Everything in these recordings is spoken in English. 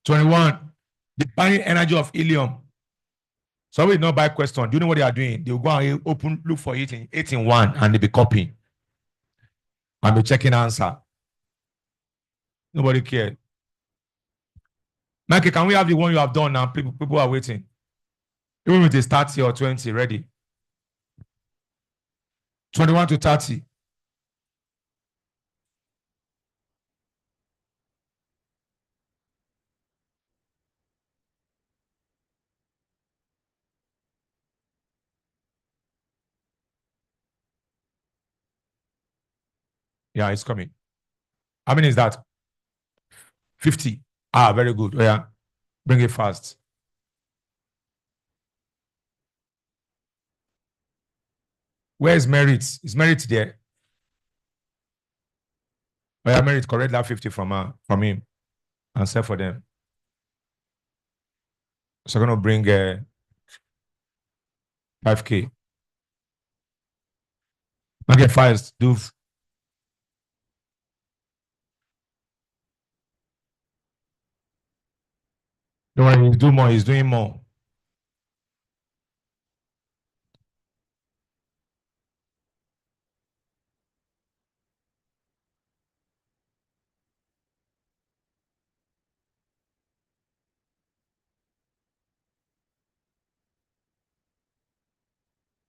21. The buying energy of helium. Somebody not buy question. Do you know what they are doing? They will go and open, look for it in 8 in 1, and they be copying and be checking answer. Nobody cared. Mikey, can we have the one you have done now? People are waiting. Even if they start here or 20, ready. 21 to 30. Yeah, it's coming. How many is that? 50. Ah, very good. Oh, yeah. Bring it fast. Where is Merit? Is Merit there? Oh, yeah, Merit, correct that 50 from him and sell for them. So I'm going to bring 5K. Okay, fast. Do. Don't worry, he's doing more. He's doing more.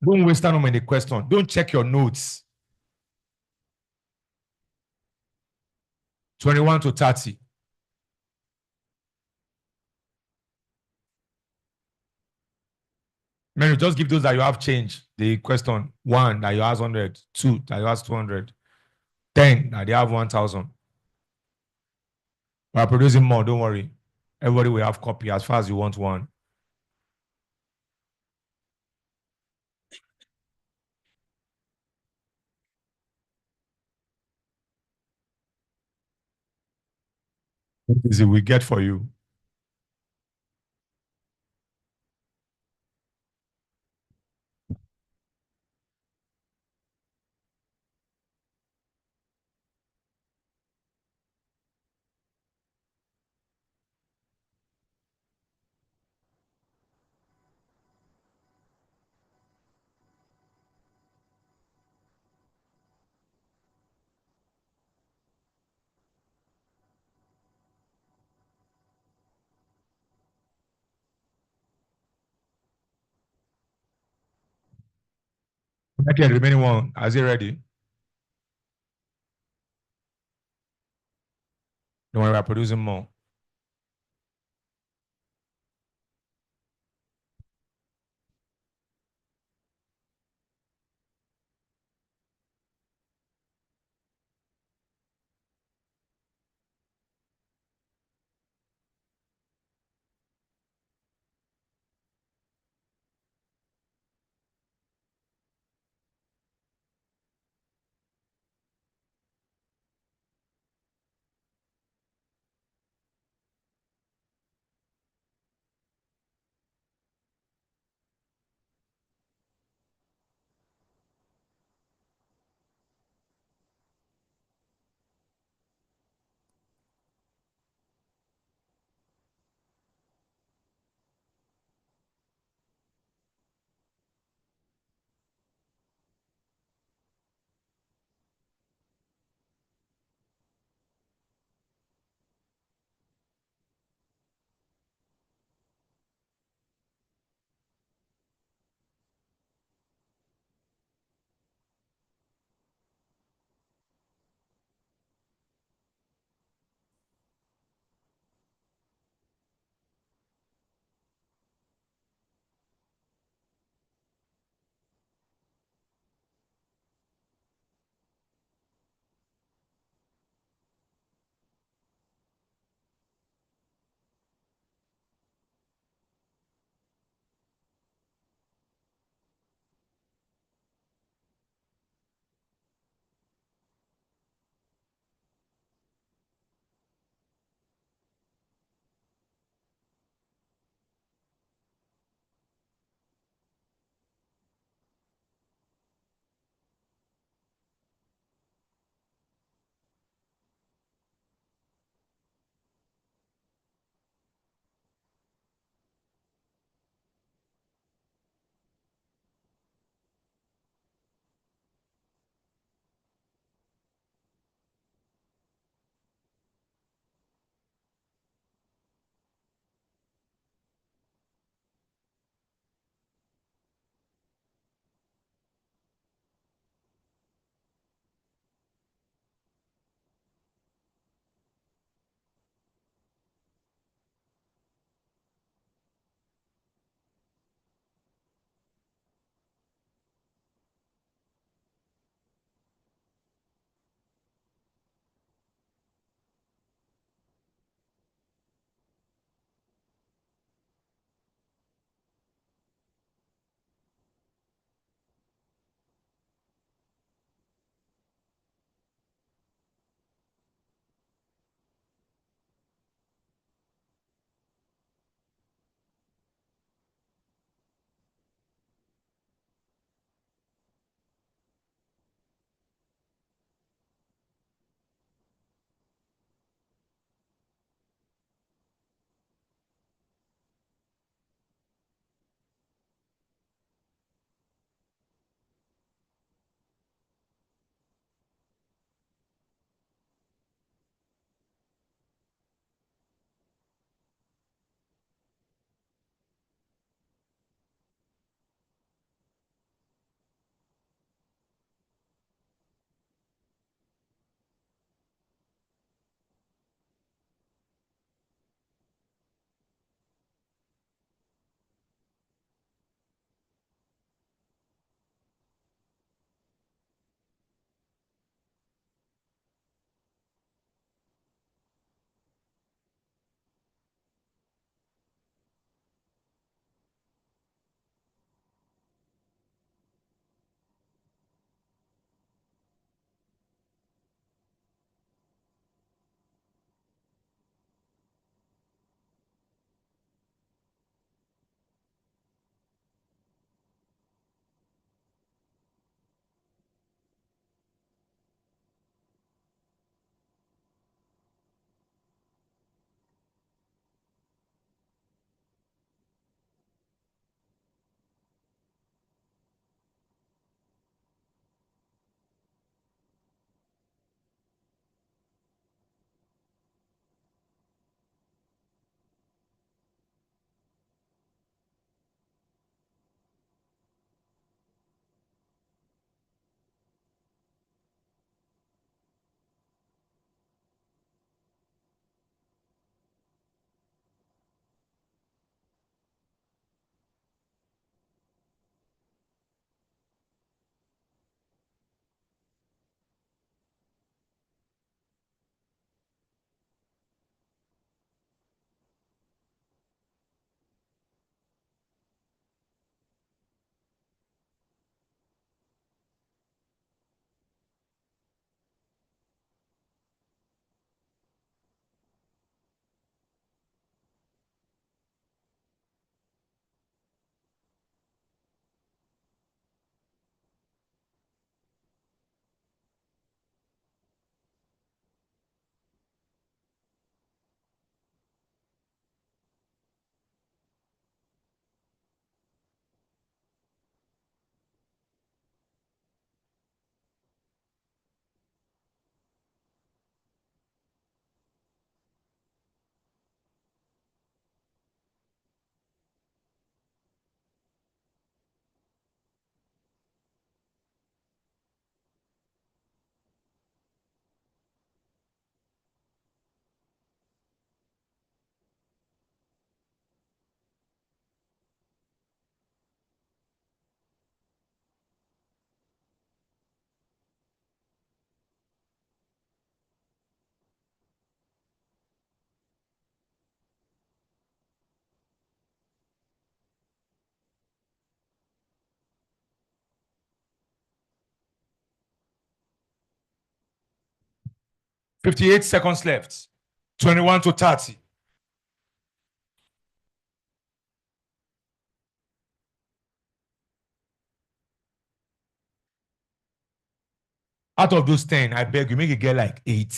Don't waste time on the question. Don't check your notes. 21 to 30. Mary, just give those that you have change. The question 1 that you have 100, 2 that you have 200, 10 that they have 1,000. We are producing more. Don't worry. Everybody will have copy as far as you want one. Easy we get for you. Okay, the remaining one, is it ready? Don't worry, we're producing more. 58 seconds left. 21 to 30. Out of those 10, I beg you, make it get like 8.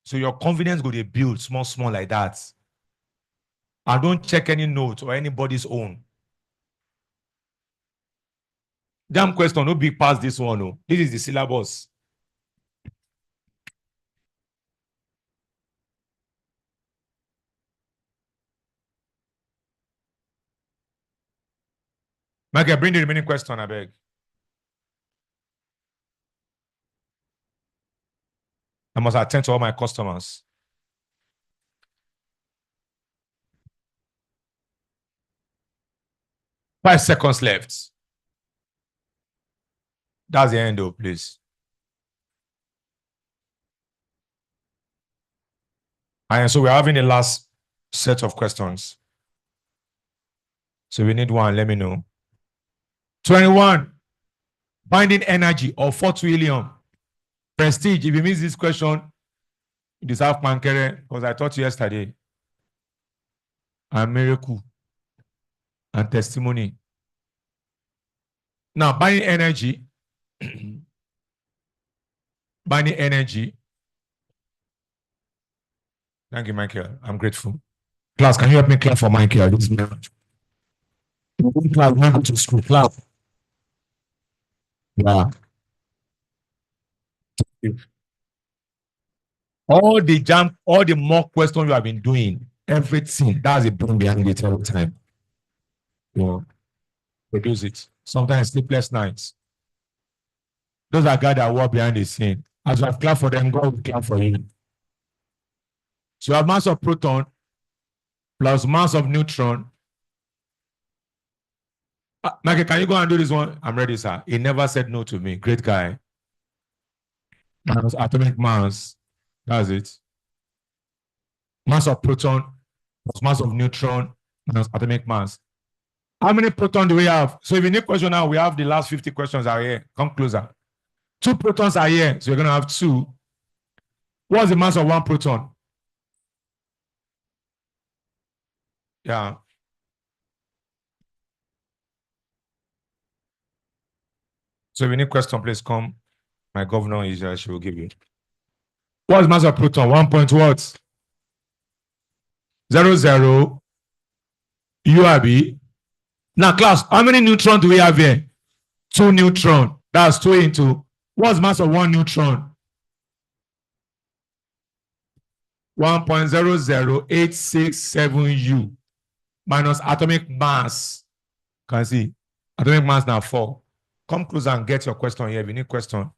So your confidence go to build small like that. And don't check any note or anybody's own. Damn question, no big past this one. No. This is the syllabus. Michael, bring the remaining question, I beg. I must attend to all my customers. Five seconds left. That's the end, though, please. And so we're having the last set of questions. So we need one. Let me know. 21. Binding energy of 4 helium. Prestige. If you miss this question, you deserve pankere because I taught you yesterday. And miracle. And testimony. Now, binding energy. Binding energy. Thank you, Michael. I'm grateful. Class, can you help me clap for Michael? This is clap, not go to school. Clap. Yeah. All the Jamb, all the mock questions you have been doing, everything, that's a brain behind it every time. You produce it. Sometimes sleepless nights. Those are guys that work behind the scene. As you have clapped for them, God will clap for you. So you have mass of proton plus mass of neutron. Michael, can you go and do this one? I'm ready, sir. He never said no to me. Great guy. Atomic mass. That's it. Mass of proton plus mass of neutron minus atomic mass. How many protons do we have? So if you need question now, we have the last 50 questions are here. Come closer. 2 protons are here. So you're going to have 2. What's the mass of 1 proton? Yeah. So if you need question, please come. My governor is here. She will give you. What's the mass of proton? 1 point what? 00 URB. Now, class, how many neutrons do we have here? 2 neutrons. That's 2 into. What's the mass of 1 neutron? 1.00867 U minus atomic mass. Can you see? Atomic mass now 4. Come closer and get your question here if you need question.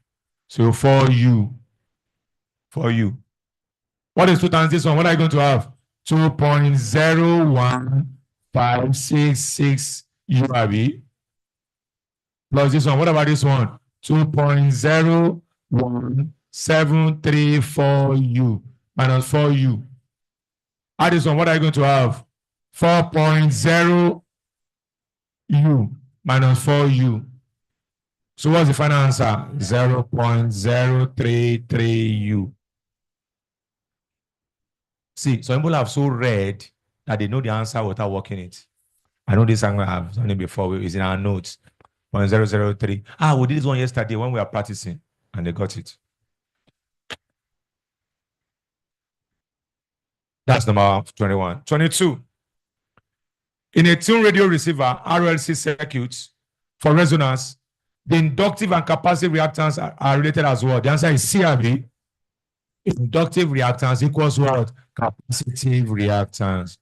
So 4U. 4U. What is 2 times this one? What are you going to have? 2.01566 URB. Plus this one. What about this one? 2.01734 U minus 4U. Add this one. What are you going to have? 4.0 U minus 4U. So what's the final answer? 0.033 U. See, some people have so read that they know the answer without working it. I know this angle I have done it before. It's in our notes. 0.003. We did this one yesterday when we were practicing, and they got it. That's number 21. 22. In a tuned radio receiver, RLC circuits for resonance, the inductive and capacitive reactance are related as well. The answer is CRV. Inductive reactance equals what? Capacitive reactance.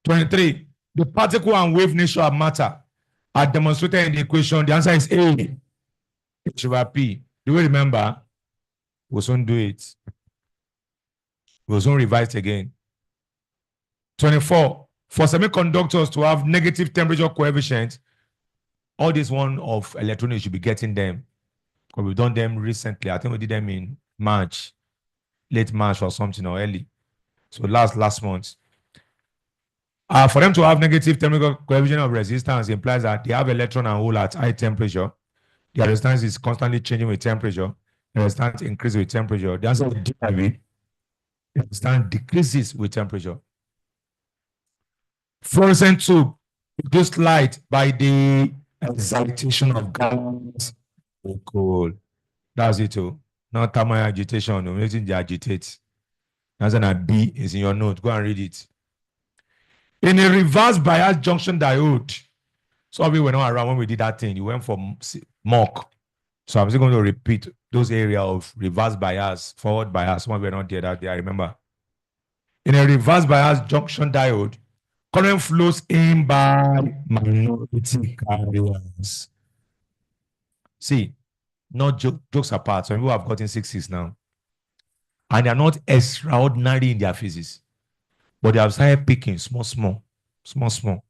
23. The particle and wave nature of matter are demonstrated in the equation. The answer is A. H over P. Do we remember? We'll soon do it. We'll soon revise again. 24. For semiconductors to have negative temperature coefficient, all this one of electronics, you should be getting them. Because we've done them recently. I think we did them in March, late March or something, or early. So last month. For them to have negative temperature coefficient of resistance implies that they have electron and hole at high temperature. The resistance is constantly changing with temperature. The resistance increases with temperature. The answer is D, Abi. The resistance decreases with temperature. Fluorescent tube produce light by the excitation of gas. Oh, cool. That's it. Oh. Not thermal agitation. No, making they agitate. That's an B is in your note. Go and read it. In a reverse bias junction diode, so we were not around when we did that thing. You went for mock. So I'm still going to repeat those areas of reverse bias, forward bias. When we're not there that day, I remember. In a reverse bias junction diode, current flows in by minority carriers. See, not jokes apart. Some people have gotten sixes now, and they are not extraordinary in their physics, but they have started picking small, small, small, small.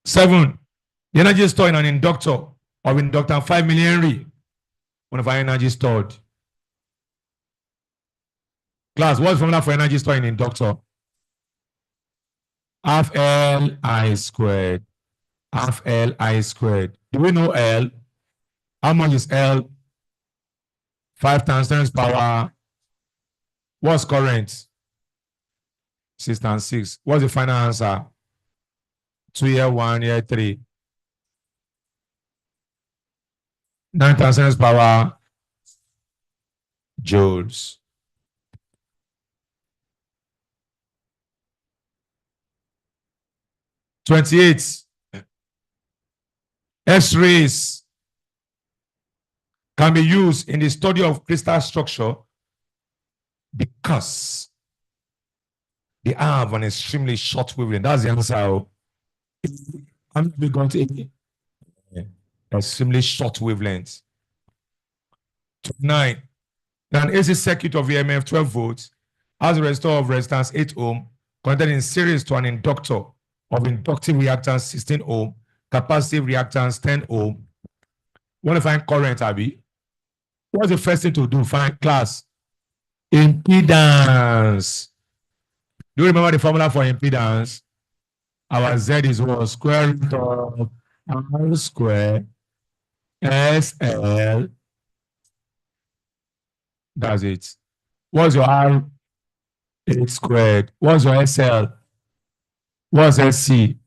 7. The energy stored in an inductor of inductor 5 millihenry. One of our energy stored. Class, what's the formula for energy stored in inductor? Half L I squared. Half L I squared. Do we know L? How much is L? 5 times 10 power. What's current? 6 times 6. What's the final answer? 2 here, 1 here, 3. 9 times 10 power. Joules. 28. X-rays can be used in the study of crystal structure because they have an extremely short wavelength. That's the answer. I'm going to extremely short wavelength. 9. An AC circuit of EMF 12 volts has a resistor of resistance 8 ohm connected in series to an inductor of inductive reactance 16 ohm, capacitive reactance 10 ohm. Want to find current, Abby? What's the first thing to do? Find class. Impedance. Do you remember the formula for impedance? Our Z is what? Square root of R square SL. That's it. What's your R? 8 squared. What's your SL? What's SC?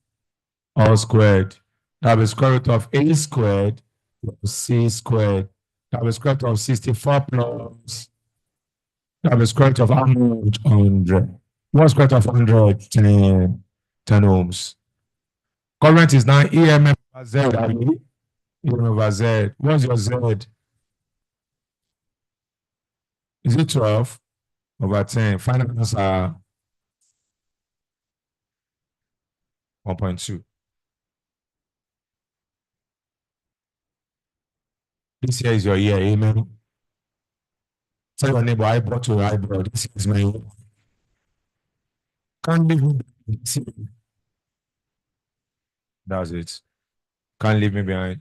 All squared. That is square root of A squared plus C squared. That is square root of 64 plus. That is square root of 100. What's square root of 100? 10 ohms. Current is now EMF over Z. EMF over Z. What's your Z? Is it 12 over 10? Final answer 1.2. This here is your year. Amen. Tell your neighbor, I brought to eyebrow. This is my year. Can't leave me behind. That's it. Can't leave me behind.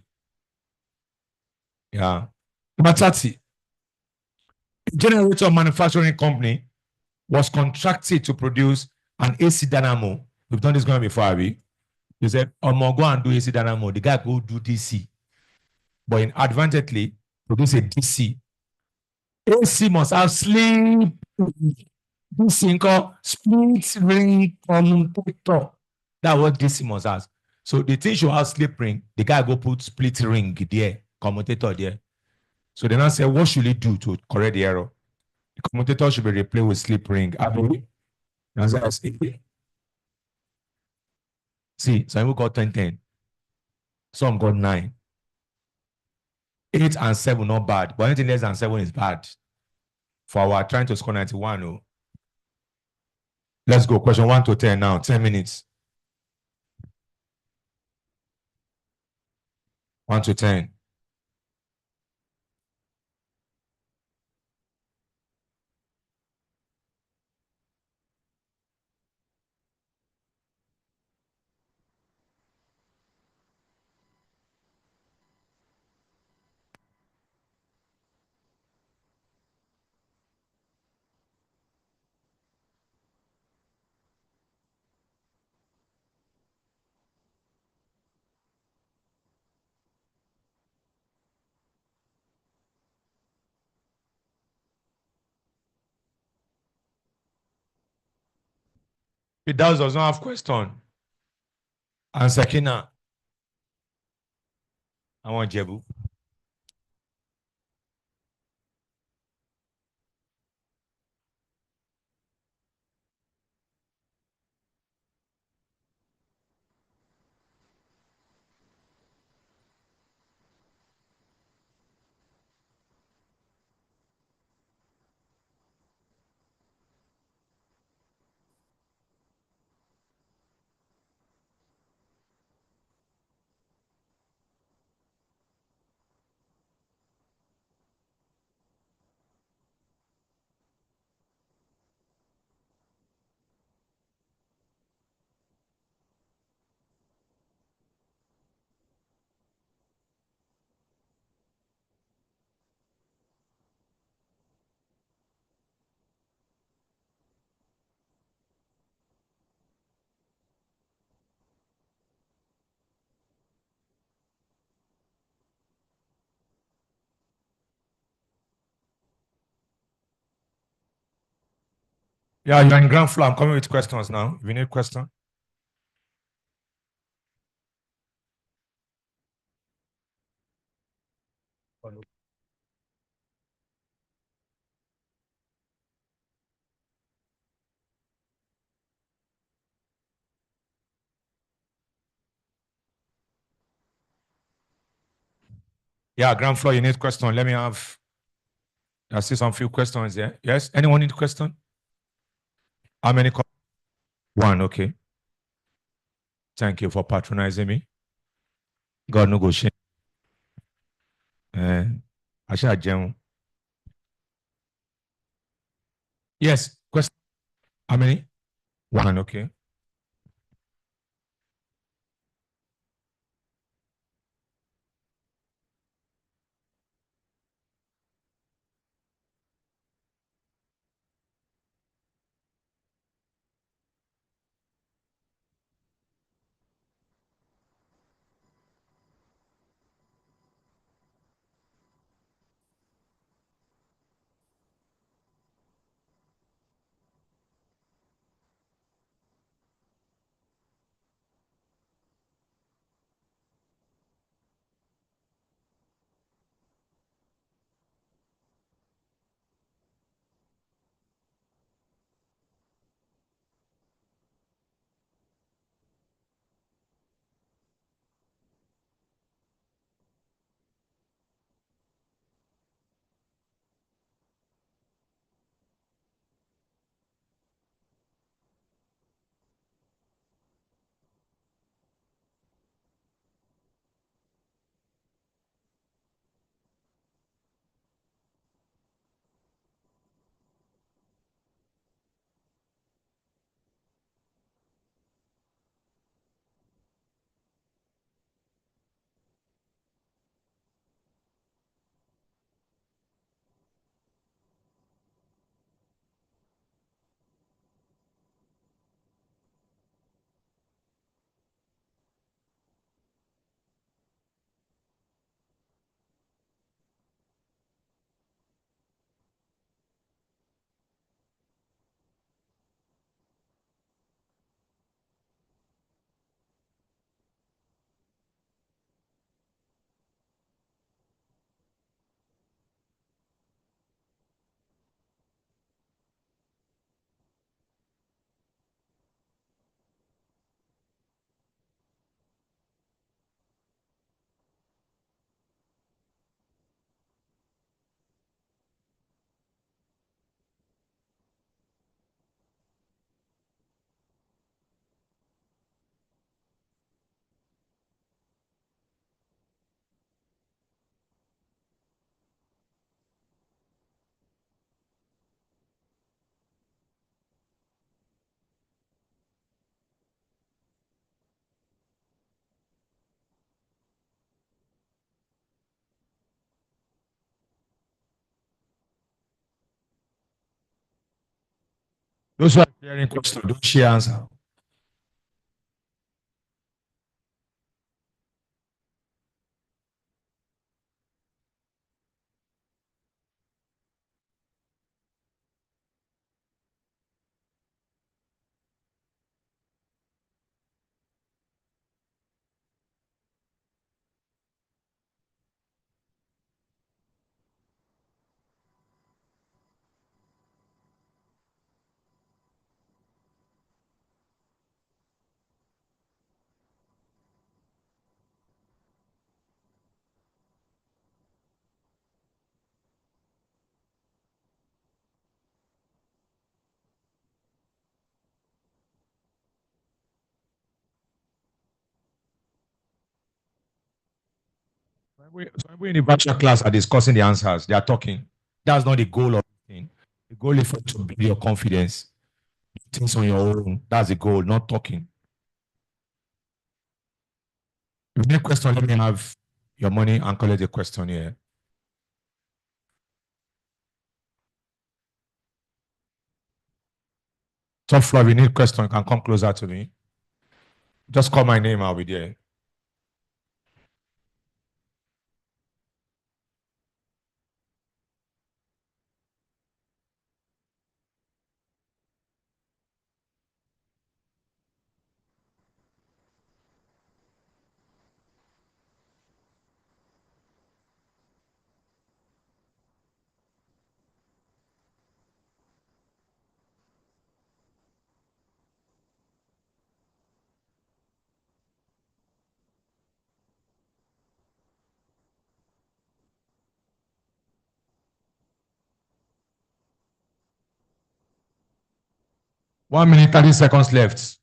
Yeah. Number 30. Generator manufacturing company was contracted to produce an AC dynamo. We've done this going before, Abby. They said, I'm going to go and do AC dynamo. The guy go do DC. But inadvertently, produce a DC. AC must have sleep. DC called split ring commutator. That's what DC must have. So the thing should have slip ring. The guy go put split ring there, commutator there. So then I said, what should he do to correct the error? The commutator should be replaced with slip ring. See, some people got 10, some got 9. 8 and 7 not bad, but anything less than 7 is bad. For our trying to score 91. Oh. Let's go. Question 1 to 10 now. 10 minutes. 1 to 10. Does not have question. And Sakina, I want Jebu. Yeah, you're in ground floor. I'm coming with questions now. If you need question. Yeah, ground floor, you need question. Let me have, I see some few questions there. Yes, anyone need question? How many? One, okay. Thank you for patronizing me. God no go shame. I shall jam. Yes, question. How many? One, okay. Those who are hearing question, don't share answer. So in the virtual class are discussing the answers. They are talking. That's not the goal of the thing. The goal is for you to build your confidence. Things on your own. That's the goal, not talking. If you need a question, let me have your money and collect the question here. Top floor, if you need a question, you can come closer to me. Just call my name, I'll be there. One minute, 30 seconds left.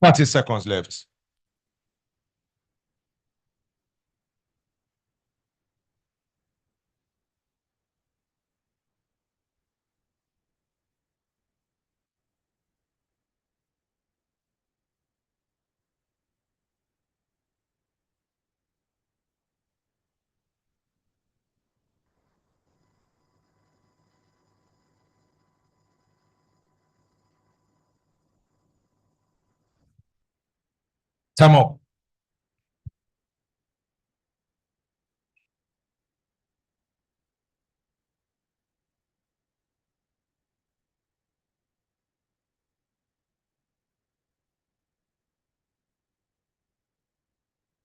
Thirty seconds left. Time up.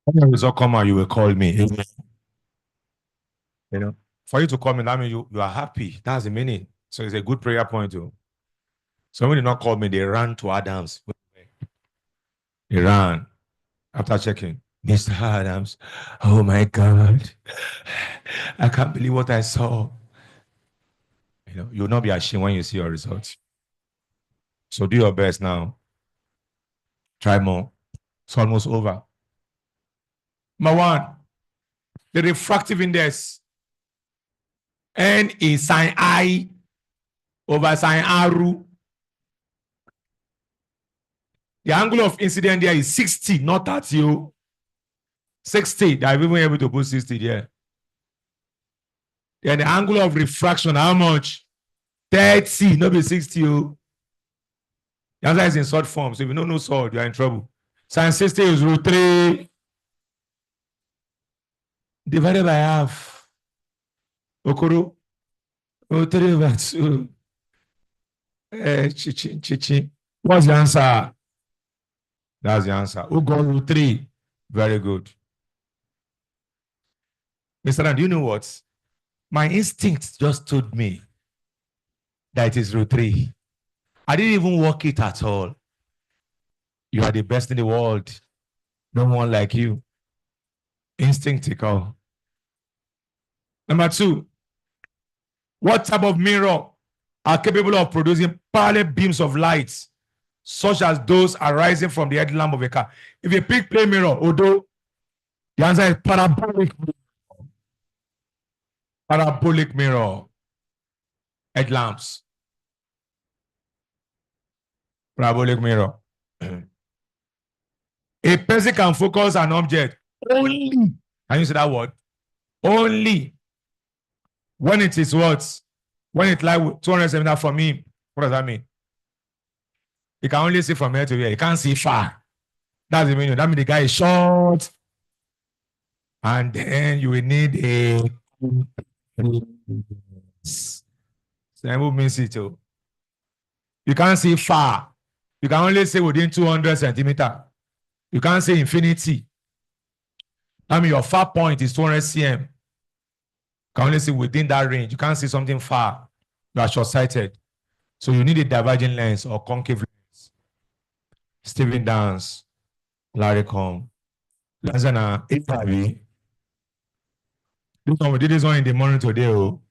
When the result come out, you will call me. You know, for you to call me, that means you are happy. That's the meaning. So it's a good prayer point too. So when they not call me, they ran to Adams. They ran after checking. Mr. Adams, oh my God. I can't believe what I saw. You know, you'll not be ashamed when you see your results. So do your best now. Try more. It's almost over. Number one, the refractive index. N is sine I over sine R. The angle of incidence there is 60, not 30. 60. I've even able to put 60 there. Then the angle of refraction, how much? 30, not be 60. The answer is in short form. So if you don't know sword, you are in trouble. Sine 60 is root 3 divided by half. Okoro. Root 3 over 2. What's the answer? That's the answer. Who got root 3? Very good. Mr. Dan, do you know what? My instinct just told me that it is root 3. I didn't even work it at all. You are the best in the world. No one like you. Instinctical. Number 2, what type of mirror are capable of producing parallel beams of light, such as those arising from the headlamp of a car? If you pick plane mirror, Odo, the answer is parabolic. Parabolic mirror. Headlamps. Parabolic mirror. A person can focus an object only. Can you say that word? Only When it is what? When it lies 270 from him, what does that mean? You can only see from here to here. You can't see far. That's the meaning. That means the guy is short. And then you will need a Jamb means it too. You can't see far. You can only see within 200 centimeters. You can't see infinity. I mean, your far point is 200 cm. You can only see within that range. You can't see something far. You are short-sighted. So you need a diverging lens or concave lens. Stephen Dance, Larry Com. Lens and HIV. This one, we did this one in the morning today. Oh.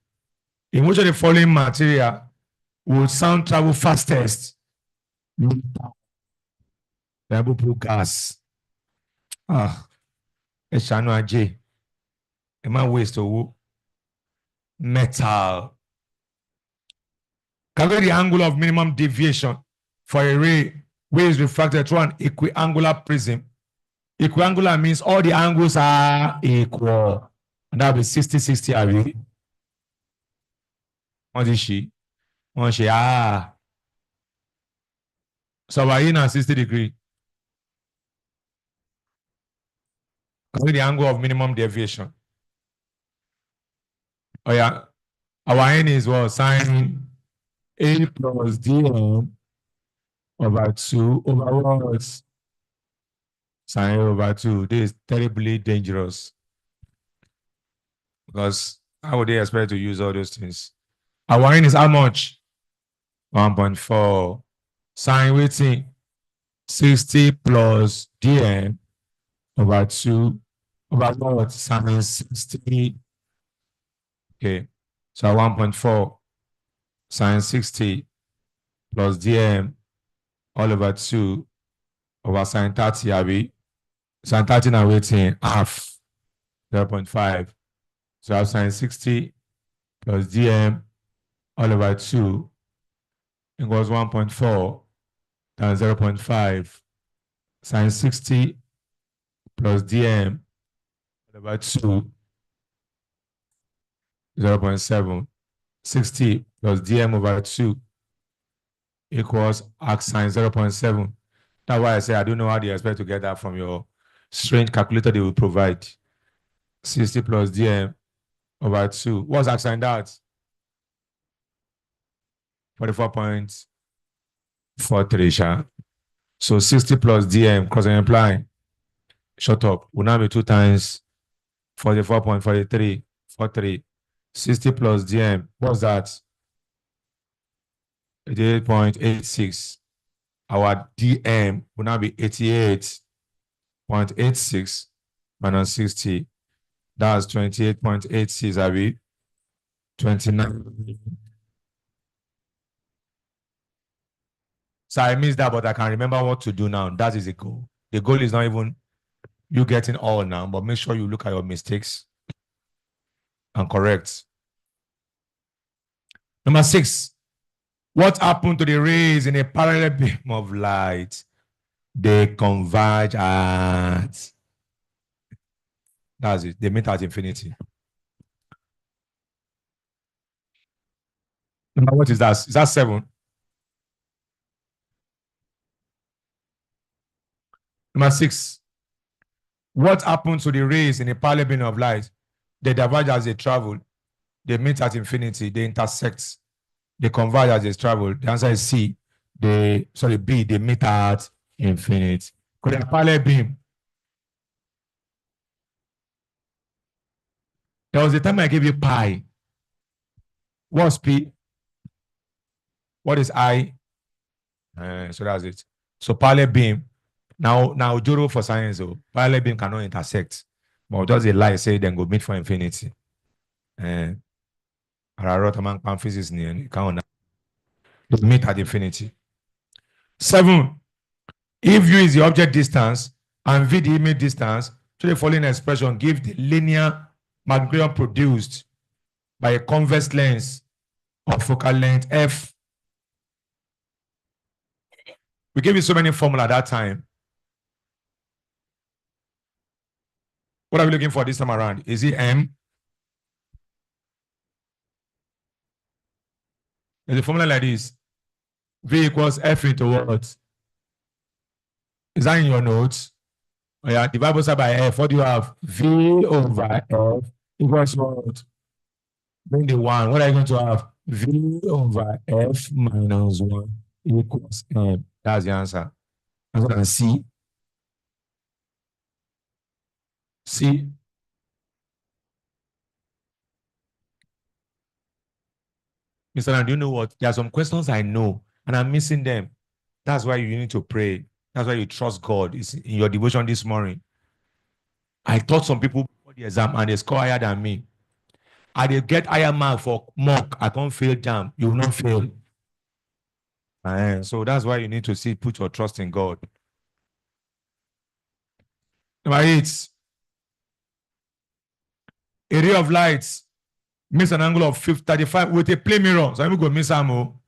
In which of the following material will sound travel fastest? Bible gas. Eshanu Aje. Am I waste owó? Metal. Calculate the angle of minimum deviation for a ray which is refracted through an equiangular prism. Equiangular means all the angles are equal. And that will be 60-60 àbí? Wọ́n ti ṣí. Wọ́n ṣe So we're in at 60 degrees. Calculate the angle of minimum deviation. Oh yeah. Our n is what? Sine A plus dm over 2 over what? Sine over 2. This is terribly dangerous. Because how would they expect to use all those things? Our n is how much? 1.4. Sine waiting. 60 plus dm over 2 over what? Sine 60. Okay. So 1.4 sine 60 plus dm all over 2 over sine 30, abi? Sine 30 now waiting half 0.5. So I have sine 60 plus dm all over 2 equals 1.4 times 0.5. Sine 60 plus dm all over 2 0.7. 60 plus dm over 2 equals arc sine 0.7. That's why I say I don't know how they expect to get that from your strange calculator they will provide. 60 plus dm over 2. What's arc sine that? 44.43. So 60 plus dm, because I imply, shut up, will now be 2 times 44.43. 43. 60 plus dm, what's that? 88.86. Our dm will now be 88.86 minus 60. That's 28.86, abi? 29. So I missed that, but I can remember what to do now. That is the goal. The goal is not even you getting all now, but make sure you look at your mistakes and correct. Number 6. What happened to the rays in a parallel beam of light? They converge at. That's it. They meet at infinity. Number what is that? Is that 7? Number 6. What happens to the rays in a parallel beam of light? They diverge as they travel. They meet at infinity. They intersect. They converge as they travel. The answer is C. B. They meet at infinity. Because a parallel beam. There was a time I gave you pi. What's P? What is I? So that's it. So parallel beam. Now Joro for science, parallel beam cannot intersect. But does a lie say then go meet for infinity? I wrote among physics you can't meet at infinity. 7. If U is the object distance and V the image distance, to the following expression give the linear magnitude produced by a convex lens of focal length F. We gave you so many formulas at that time. What are we looking for this time around? Is it M? There's a formula like this. V equals F into what? Is that in your notes? Oh, yeah, divide both side by F. What do you have? V over F equals what? Bring the one. What are you going to have? V over F minus 1 equals M. That's the answer. Answer can C. C. Mr. Land, do you know what? There are some questions I know and I'm missing them. That's why you need to pray. That's why you trust God. It's in your devotion this morning. I taught some people before the exam and they score higher than me. I did get higher mark for mock. I can't fail Jamb. You will not fail. So that's why you need to see, put your trust in God. Number 8, a ray of light miss an angle of 35 with a plane mirror. So I'm going to miss Amo.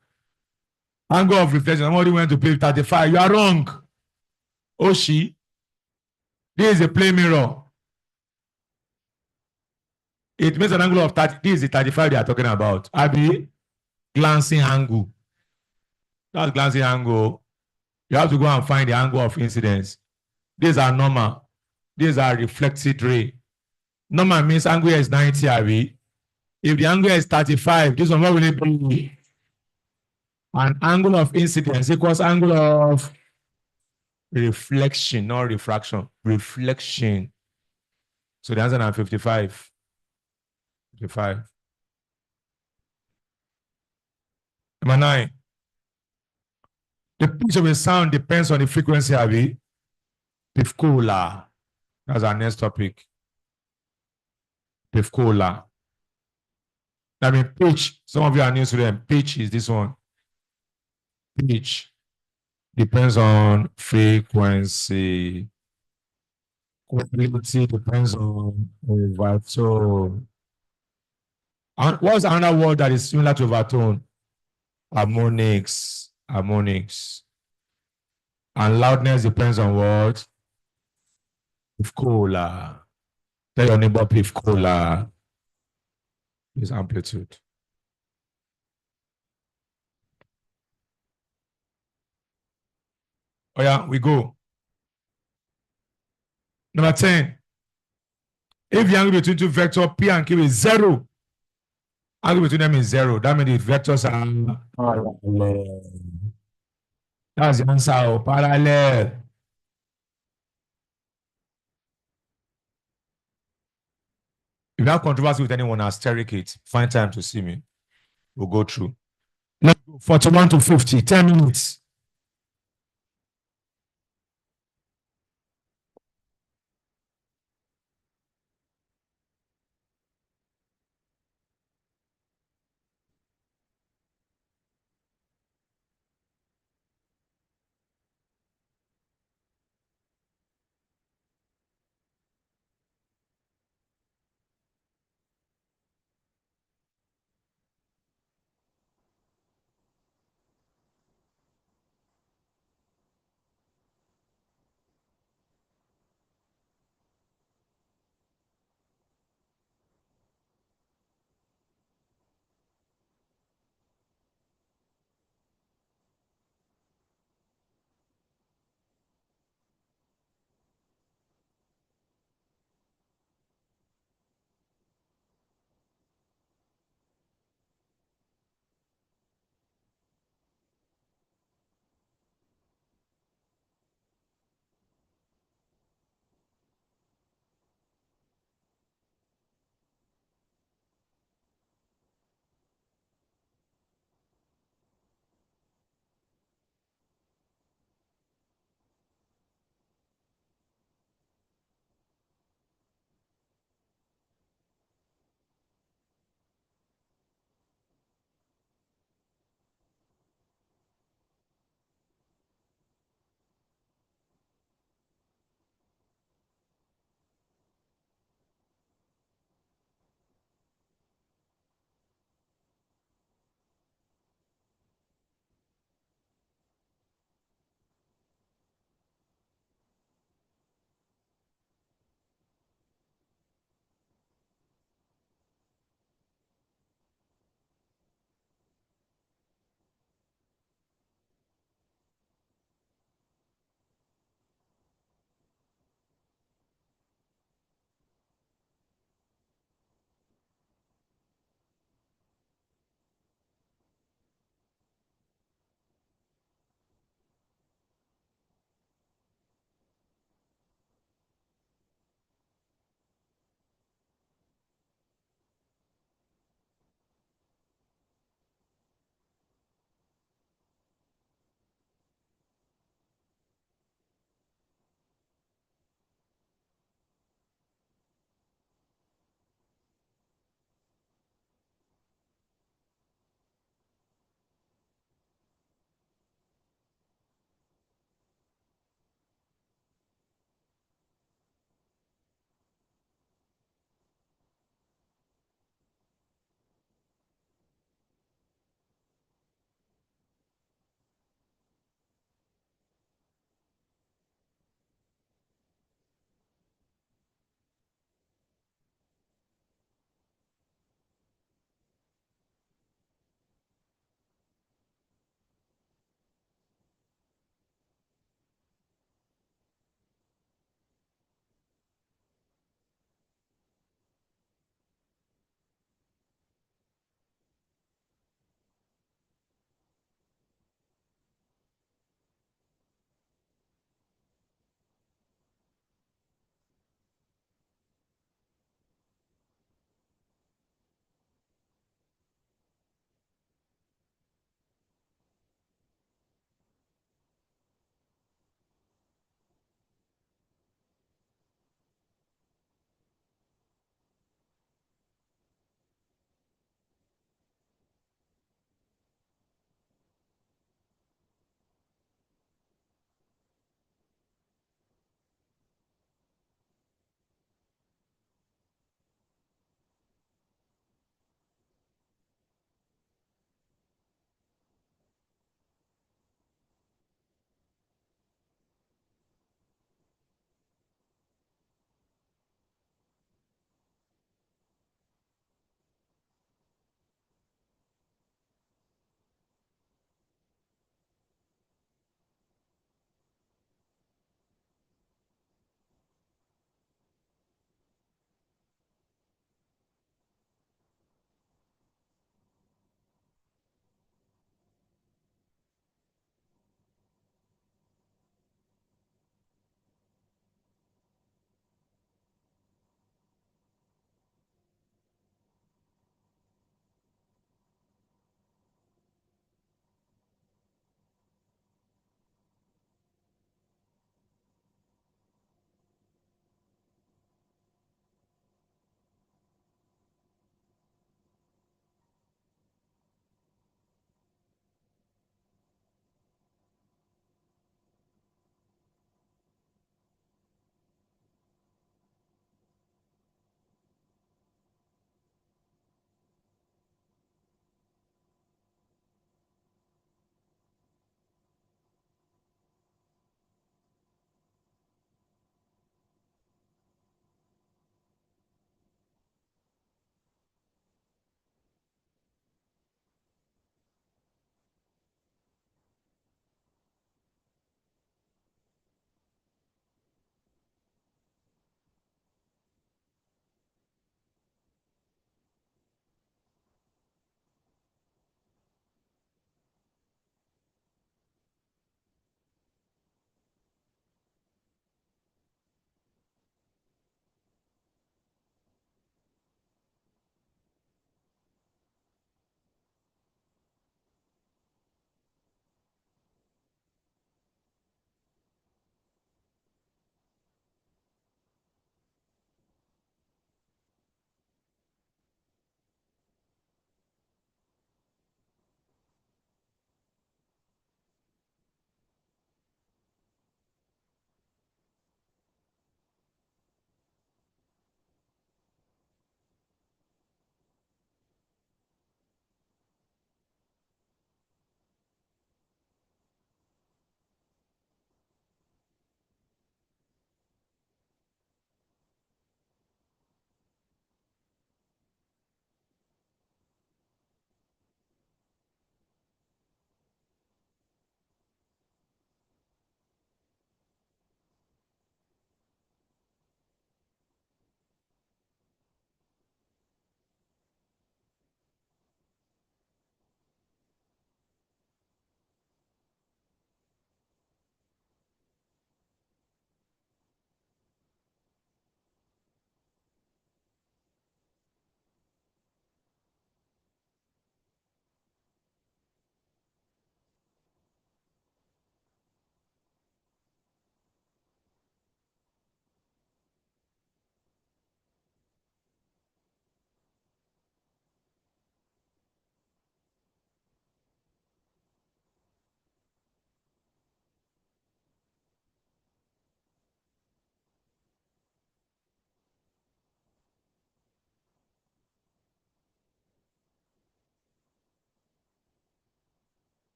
Angle of reflection. Somebody went to play 35. You are wrong. Oshi. This is a plane mirror. It makes an angle of 30. This is the 35 they are talking about. Abi, glancing angle. That's glancing angle. You have to go and find the angle of incidence. These are normal. These are reflected ray. Normal means angle is 90, Abi. If the angle is 35, this one, what will it be? An angle of incidence equals angle of reflection, not refraction. Reflection. So the answer is 55. 55. Number 9. The pitch of a sound depends on the frequency, Abi. Pivcola. That's our next topic. Pivcola. I mean, pitch. Some of you are new to them. Pitch is this one. Pitch depends on frequency. Quality depends on overtone. And what's another word that is similar to overtone? Harmonics. Harmonics. And loudness depends on what? Pivcola. Tell your neighbor Pivcola is amplitude. Oh yeah, we go. Number 10. If the angle between two vectors P and Q is 0, angle between them is 0. That means the vectors are parallel. That's the answer. Parallel. If you have controversy with anyone, asterisk it. Find time to see me. We'll go through. Let's go 41 to 50. 10 minutes.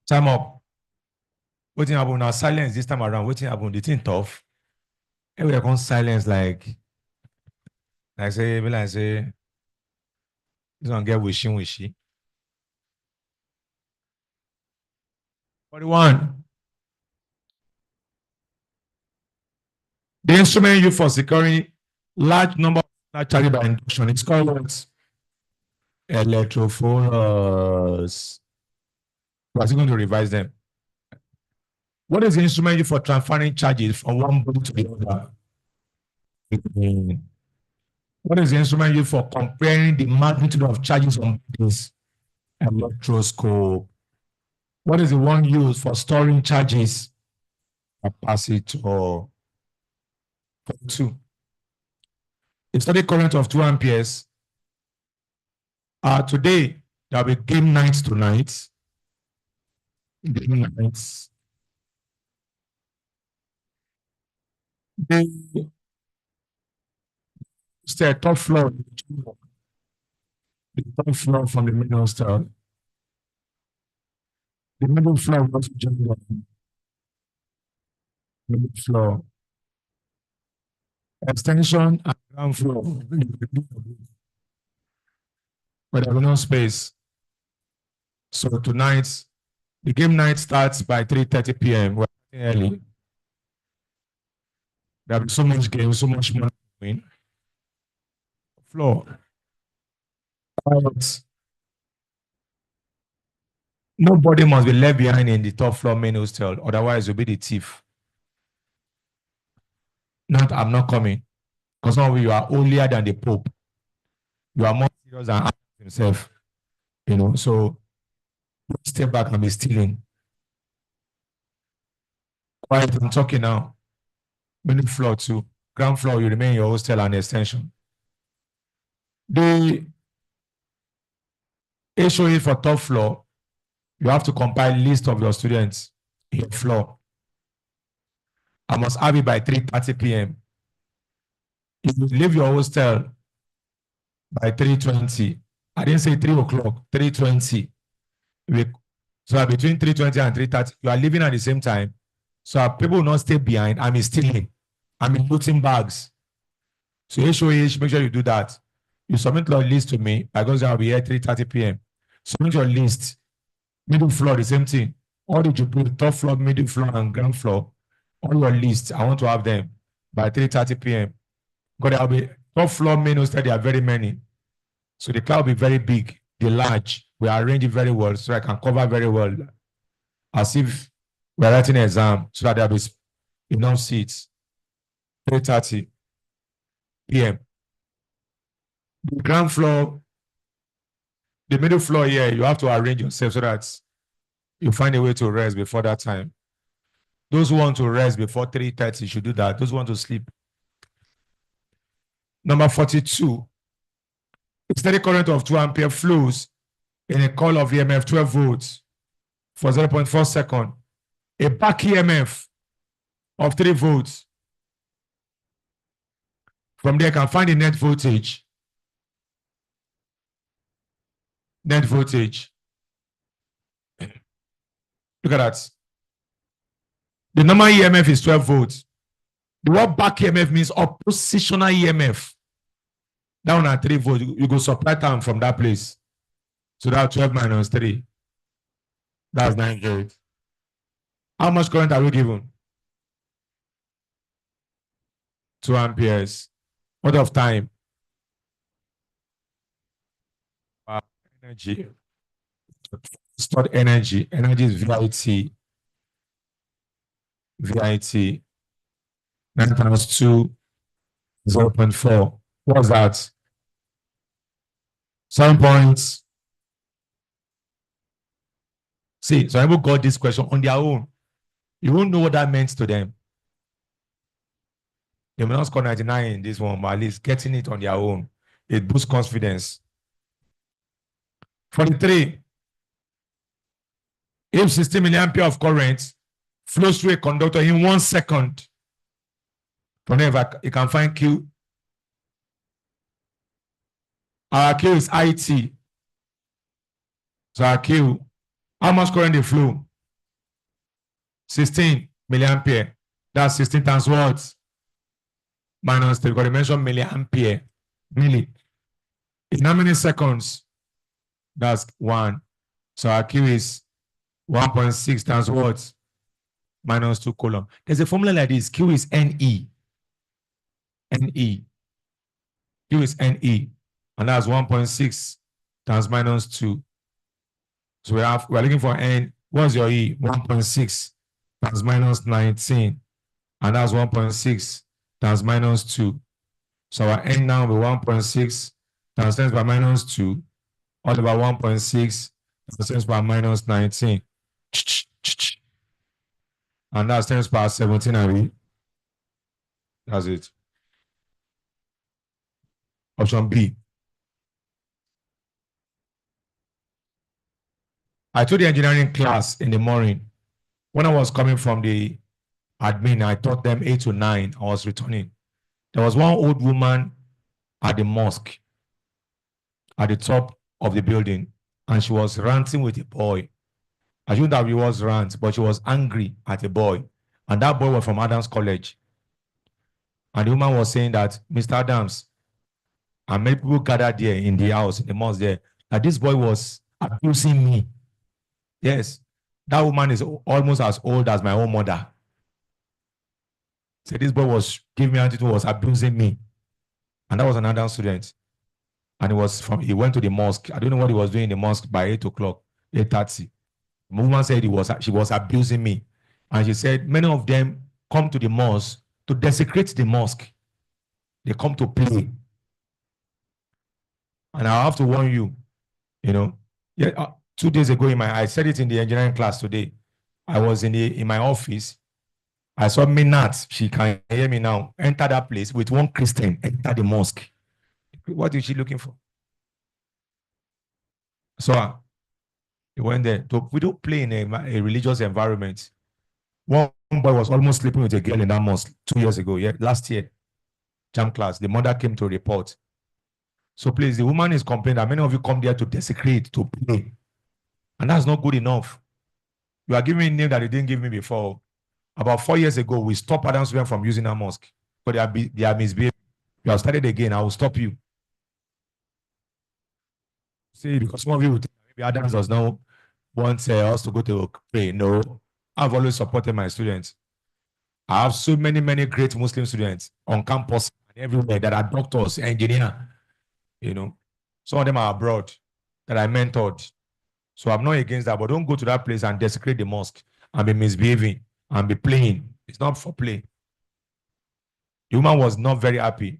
Time up. Waiting happen now. Silence this time around. Waiting happen. The thing tough. Everybody come silence like say this one get wishy. 41. The instrument used for securing large number of charges by induction. It's called what? Electrophorus. We're going to revise them. What is the instrument used for transferring charges from one body to the other? What is the instrument used for comparing the magnitude of charges on bodies? Electroscope. What is the one used for storing charges? Capacitor. 2. A steady current of 2 amperes. Today, there will be game nights tonight. Game nights. The top floor. The top floor from the middle stair. The middle floor was Jamb. Middle floor. Extension and ground floor. But there's no space. So tonight, the game night starts by 3:30 p.m. We're early. There'll be so much game, so much money to win. Floor. But nobody must be left behind in the top floor main hostel, otherwise you'll be the thief. Not, I'm not coming. Because now you are holier than the Pope. You are more serious than Allah himself. You know, so step back and be stealing. Quiet, I'm talking now. Middle floor too. Ground floor, you remain your hostel and extension. The HOA for top floor, you have to compile list of your students in your floor. I must have it by 3:30 p.m. If you leave your hostel by 3:20, I didn't say 3 o'clock, 3:20. So between 3:20 and 3:30, you are leaving at the same time. So people will not stay behind. I'm stealing. I'm looting bags. So HOH, make sure you do that. You submit your list to me because I'll be here 3:30 p.m. Submit your list. Middle floor, the same thing. All the top floor, middle floor, and ground floor. All your lists, I want to have them by 3:30 p.m. Because there will be top floor main hostel, there are very many. So the class will be very big, the large. We arrange it very well so I can cover very well. As if we're writing an exam so that there will be enough seats. 3:30 p.m. The ground floor, the middle floor here, you have to arrange yourself so that you find a way to rest before that time. Those who want to rest before 3:30 should do that. Those who want to sleep. Number 42. A steady current of 2 ampere flows in a coil of EMF 12 volts for 0.4 seconds. A back EMF of 3 volts. From there, you can find the net voltage. Net voltage. Look at that. The normal EMF is 12 volts. The word back EMF means oppositional EMF. Down at 3 volts, you go supply time from that place. So that's 12 minus 3. That's 9 volts. How much current are we given? 2 amperes. What of time? Energy. Stored energy. Energy is VIT. VIT. 9 times 2, 0.4. What's that? 7 points. See, so people got this question on their own. You won't know what that meant to them. They may not score 99 in this one, but at least getting it on their own, it boosts confidence. 43. If 60 milliampere of current flows through a conductor in 1 second, from there you can find Q. Our Q is IT. So our Q, how much current they flow? 16 milliampere. That's 16 times what? Minus 3. Because they mentioned milliampere. Milli. In how many seconds? That's 1. So our Q is 1.6 times what? Minus 2 coulomb. There's a formula like this. Q is NE. NE. Q is NE. And that's 1.6 times minus 2. So we're looking for N. What's your E? 1.6 times minus 19. And that's 1.6 times minus 2. So our N now will be 1.6 times 10 by minus 2, all over 1.6 times 10 by minus 19. And that's 10 power 17, I mean. That's it. Option B. I told the engineering class in the morning, when I was coming from the admin, I taught them 8 to 9. I was returning. There was one old woman at the mosque at the top of the building, and she was ranting with a boy. I shouldn't have used rant, but she was angry at a boy. And that boy was from Adams College. And the woman was saying that, Mr. Adams, and many people gathered there in the house, in the mosque there, that this boy was abusing me. Yes, that woman is almost as old as my own mother. So this boy was giving me attitude, was abusing me. And that was an Adams student. And he went to the mosque. I don't know what he was doing in the mosque by 8 o'clock, 8:30. The woman said she was abusing me. And she said, many of them come to the mosque to desecrate the mosque. They come to play. And I have to warn you, yeah, 2 days ago I said it in the engineering class today. I was in my office. I saw Minat, she can hear me now, enter that place with one Christian, enter the mosque. What is she looking for? So he went there. We don't play in a religious environment. One boy was almost sleeping with a girl in that mosque 2 years ago. Yeah, last year, Jamb class. The mother came to report. So please, the woman is complaining that many of you come there to desecrate, to play. And that's not good enough. You are giving me a name that you didn't give me before. About 4 years ago, we stopped Adams from using our mosque. But they are misbehaving. You have started again, I will stop you. See, because some of you think maybe Adams does not want us to go to pray. No, I've always supported my students. I have so many, many great Muslim students on campus and everywhere that are doctors, engineers. Some of them are abroad that I mentored. So I'm not against that, but don't go to that place and desecrate the mosque and be misbehaving and be playing. It's not for play. The woman was not very happy.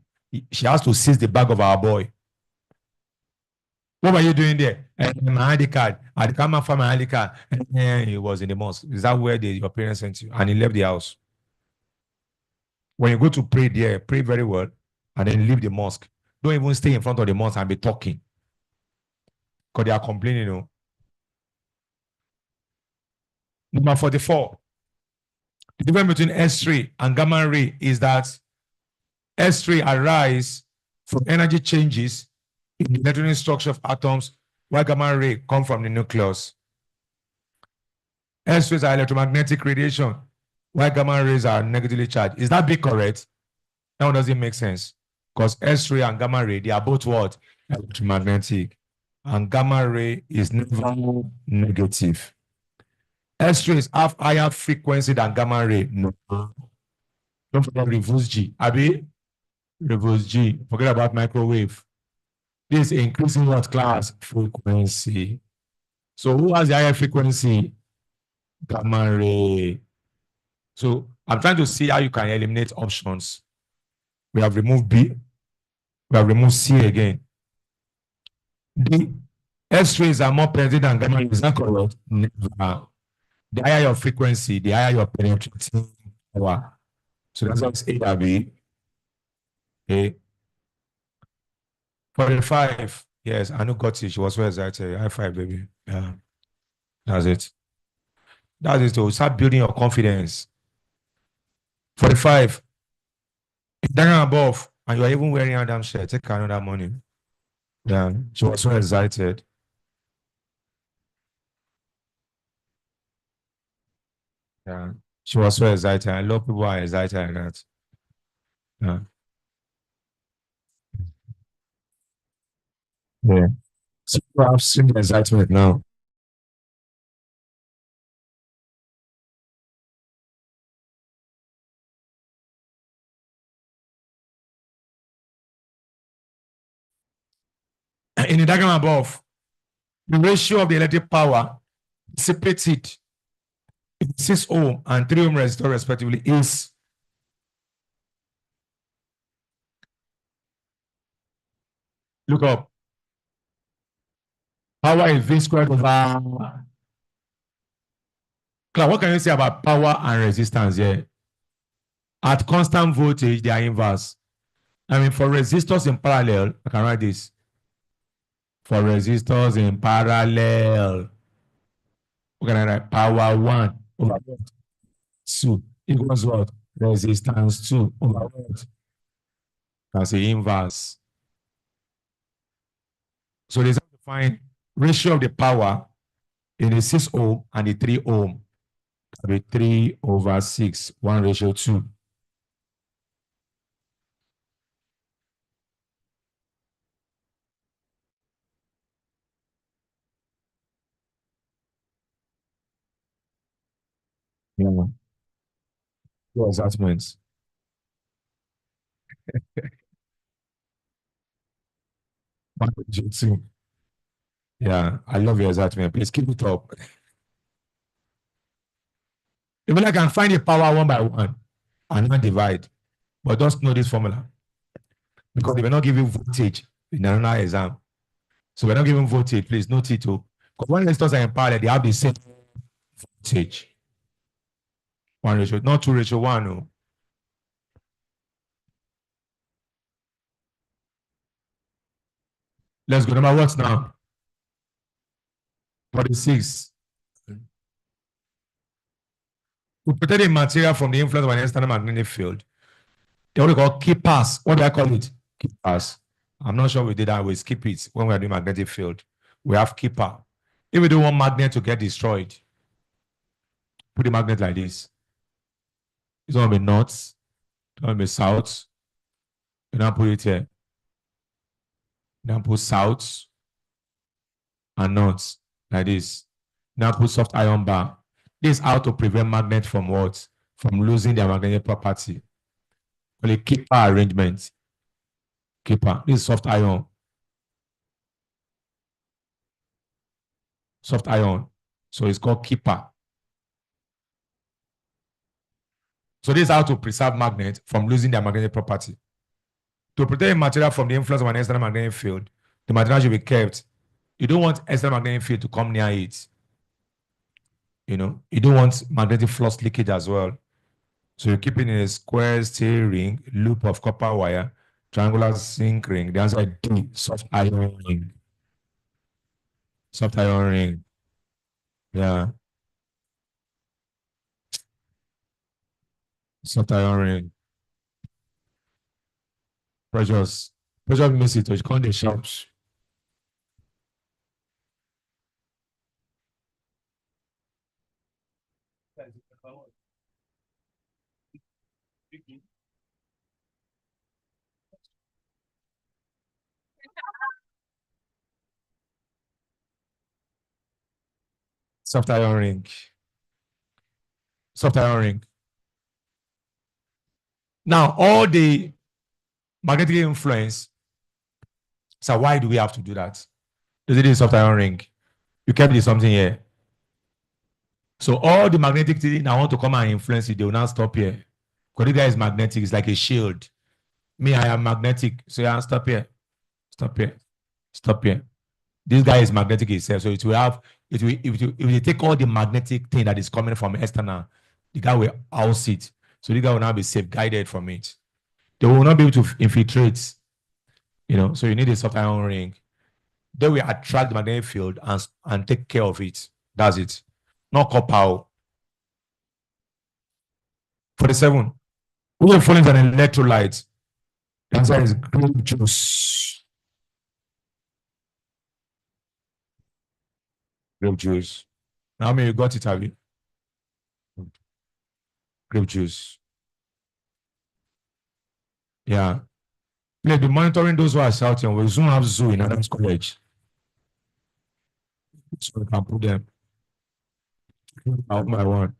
She has to seize the bag of our boy. What were you doing there? My ID card. I come out for my ID card. He was in the mosque. Is that where your parents sent you? And he left the house. When you go to pray there, pray very well, and then leave the mosque. Don't even stay in front of the mosque and be talking. Because they are complaining, Number 44. The difference between S3 and gamma ray is that S3 arise from energy changes in the electronic structure of atoms, while gamma ray come from the nucleus. S-rays are electromagnetic radiation, while gamma rays are negatively charged. Is that big correct? That one doesn't make sense. Because S-ray and gamma ray, they are both what? Electromagnetic. And gamma ray is never negative. S-rays have higher frequency than gamma ray. No. Don't forget reverse G. Abi? Reverse G. Forget about microwave. This is increasing what class? Frequency. So who has the higher frequency? Gamma ray. So I'm trying to see how you can eliminate options. We have removed B. We have removed C again. The X-rays are more penetrating than gamma rays. Is that correct? Never. The higher your frequency, the higher your penetrating power. So that's why it's A or B. A. 45. Yes, I know got it. She was so excited. High five, baby. Yeah. That's it. That is to start building your confidence. 45. Down above, and you are even wearing a damn shirt. Take another money. Yeah. She was so excited. Yeah. She was so excited. I love people who are excited like that. Yeah. Yeah. So I've seen the excitement now. In the diagram above, the ratio of the electric power dissipated in 6 ohm and 3 ohm resistor respectively is, look up, power is V squared over. Clark, what can you say about power and resistance here? At constant voltage, they are inverse. I mean, for resistors in parallel, I can write this. For resistors in parallel, what can I write? Power 1 over 2 equals what? Resistance 2 over what? That's the inverse. So they have to find ratio of the power in the 6 ohm and the 3 ohm. That'll be 3 over 6, 1 ratio 2. Yeah. What that means? One ratio 2. Yeah, I love your excitement. Please keep it up. Even I can find the power one by one and not divide, but just know this formula because they will not give you voltage in another exam. So we're not giving voltage, please note it too. Because when resistors are in parallel, they have the same voltage. One ratio, not two ratio one. No. Let's go. Number what now? 46. To protect the material from the influence of an external magnetic field, they what we call keepers. What do I call it? Keepers. I'm not sure we did that. We skip it when we are doing magnetic field. We have keeper. If we do want magnet to get destroyed, put the magnet like this. It's going to be north, it's going to be south. You now put it here. You now put south and north like this. Now put soft iron bar. This is how to prevent magnet from what? From losing their magnetic property. Call it keeper arrangement. Keeper. This is soft iron. Soft iron. So it's called keeper. So this is how to preserve magnet from losing their magnetic property. To protect a material from the influence of an external magnetic field, the material should be kept. You don't want external magnetic field to come near it. You don't want magnetic flux leakage as well. So you keep it in a square steel ring, loop of copper wire, triangular zinc ring. The answer is D, soft iron ring. Soft iron ring. Yeah, soft iron ring. Precious. Precious miss it, you can't shout. Soft iron ring. Soft iron ring. Now, all the magnetic influence. So why do we have to do that? This is soft iron ring. You kept this something here. So all the magnetic thing I want to come and influence it, they will not stop here. Because this guy is magnetic, it's like a shield. Me, I am magnetic. So yeah, stop here. Stop here. Stop here. This guy is magnetic itself. So it will have, if you take all the magnetic thing that is coming from external, the guy will house it. So the guy will now be safe guided from it. They will not be able to infiltrate, so you need a soft iron ring. They will attract the magnetic field and take care of it. That's it. Not copper. 47. Who are following an electrolyte? The answer is grape juice. Grape juice. How many you got it, have you? Grape juice. Yeah. They'll be monitoring those who are shouting. We'll soon have zoo in Adams College. So we can put them out my one.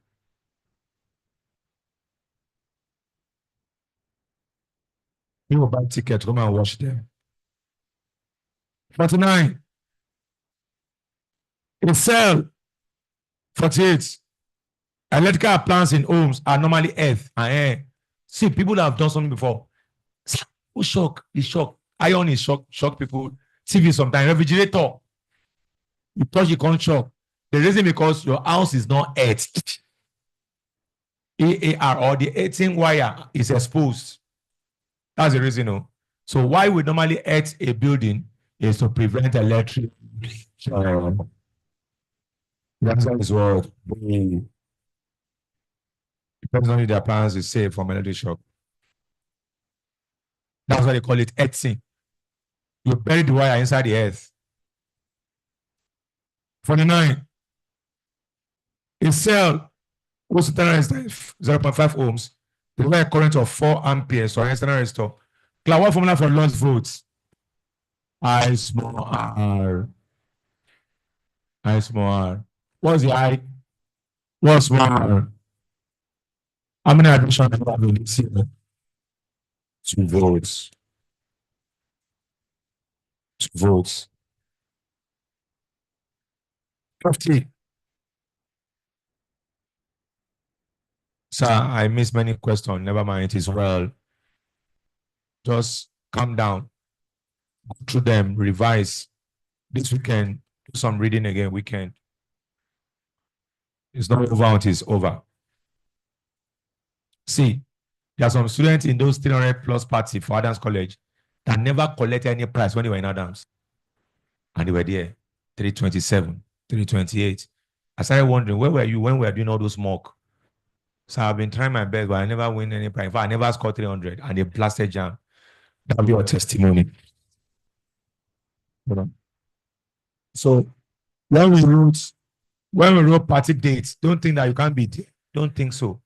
You will buy ticket, come and watch them. 49. In cell 48. Electrical appliances in homes are normally earth and air. See, people that have done something before. Who shock? It's shock. Iron is shock people. TV sometimes. Refrigerator. You touch, you can't shock. The reason because your house is not earthed. AAR or the earthing wire is exposed. That's the reason. No? So why we normally earth a building is to prevent electric. That's as well. Depends on if the appliance is safe from electric shock. That's why they call it earthing. You bury the wire inside the earth. 49. A cell whose internal resistor is 0.5 ohms, deliver a current of 4 amperes to an external resistor. Class, what formula for lost volts? I small r. I small r. What's the I? What's small r? How many addition do I have in this here? 2 volts. 2 volts. 50. Sir, I missed many questions. Never mind, it is well. Just calm down. Go through them, revise. This weekend, do some reading again, weekend. It's not over until it's over. See, there are some students in those 300 plus party for Adams College that never collected any prize when they were in Adams. And they were there, 327, 328. I started wondering, where were you when we were doing all those mock? So I've been trying my best, but I never win any prize. In fact, I never scored 300 and they blasted Jamb. That'll be your testimony. So when we wrote party dates, don't think that you can't be there. Don't think so.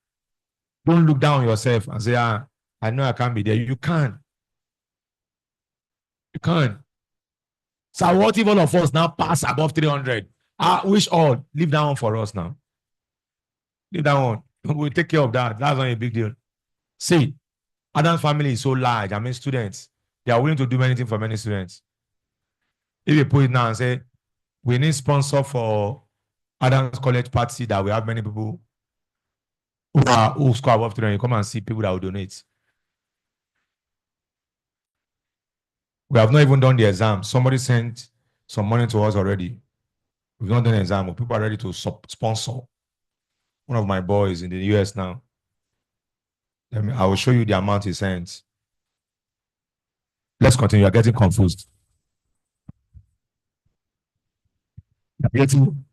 Don't look down on yourself and say, I know I can't be there. You can. You can. So what if all of us now pass above 300? I wish all. Leave that one for us now. Leave that one. We'll take care of that. That's not a big deal. See, Adam's family is so large. I mean, students, they are willing to do anything for many students. If you put it now and say, we need sponsor for Adams College party that we have many people who score above 300, come and see people that will donate. We have not even done the exam. Somebody sent some money to us already. We've not done the exam, but people are ready to sponsor. One of my boys in the US now. I will show you the amount he sent. Let's continue. You're getting confused. You're getting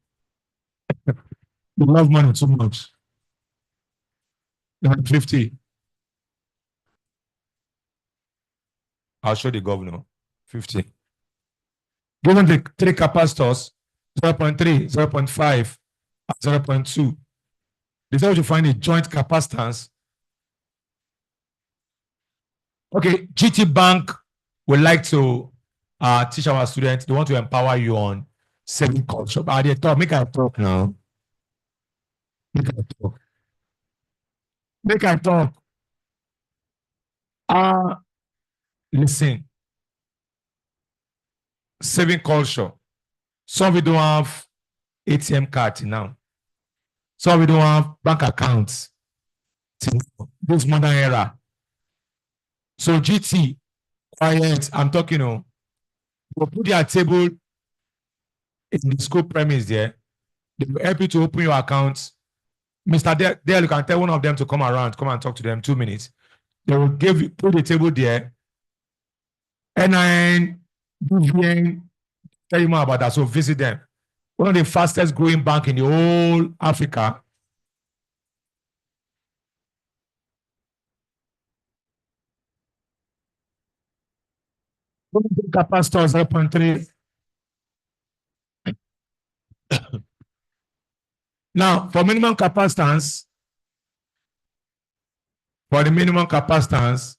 you love money too much. 50. I'll show the governor. 50. Given the 3 capacitors, 0.3, 0.5, 0.2. They say we should find a joint capacitance. Okay, GT Bank would like to teach our students. They want to empower you on saving culture. But they talk, make I talk now. Make I talk. Make I talk. Listen. Saving culture. Some we don't have ATM cards now. Some we don't have bank accounts. This modern era. So GT, quiet, I'm talking, we'll put their table in the school premise there. They will help you to open your accounts. Mr. Dale, you can tell one of them to come around, come and talk to them 2 minutes. They will put the table there. NIN, BVN, tell you more about that. So visit them. One of the fastest growing bank in the whole Africa. Capacitor 0.3. Now, for minimum capacitance, For the minimum capacitance,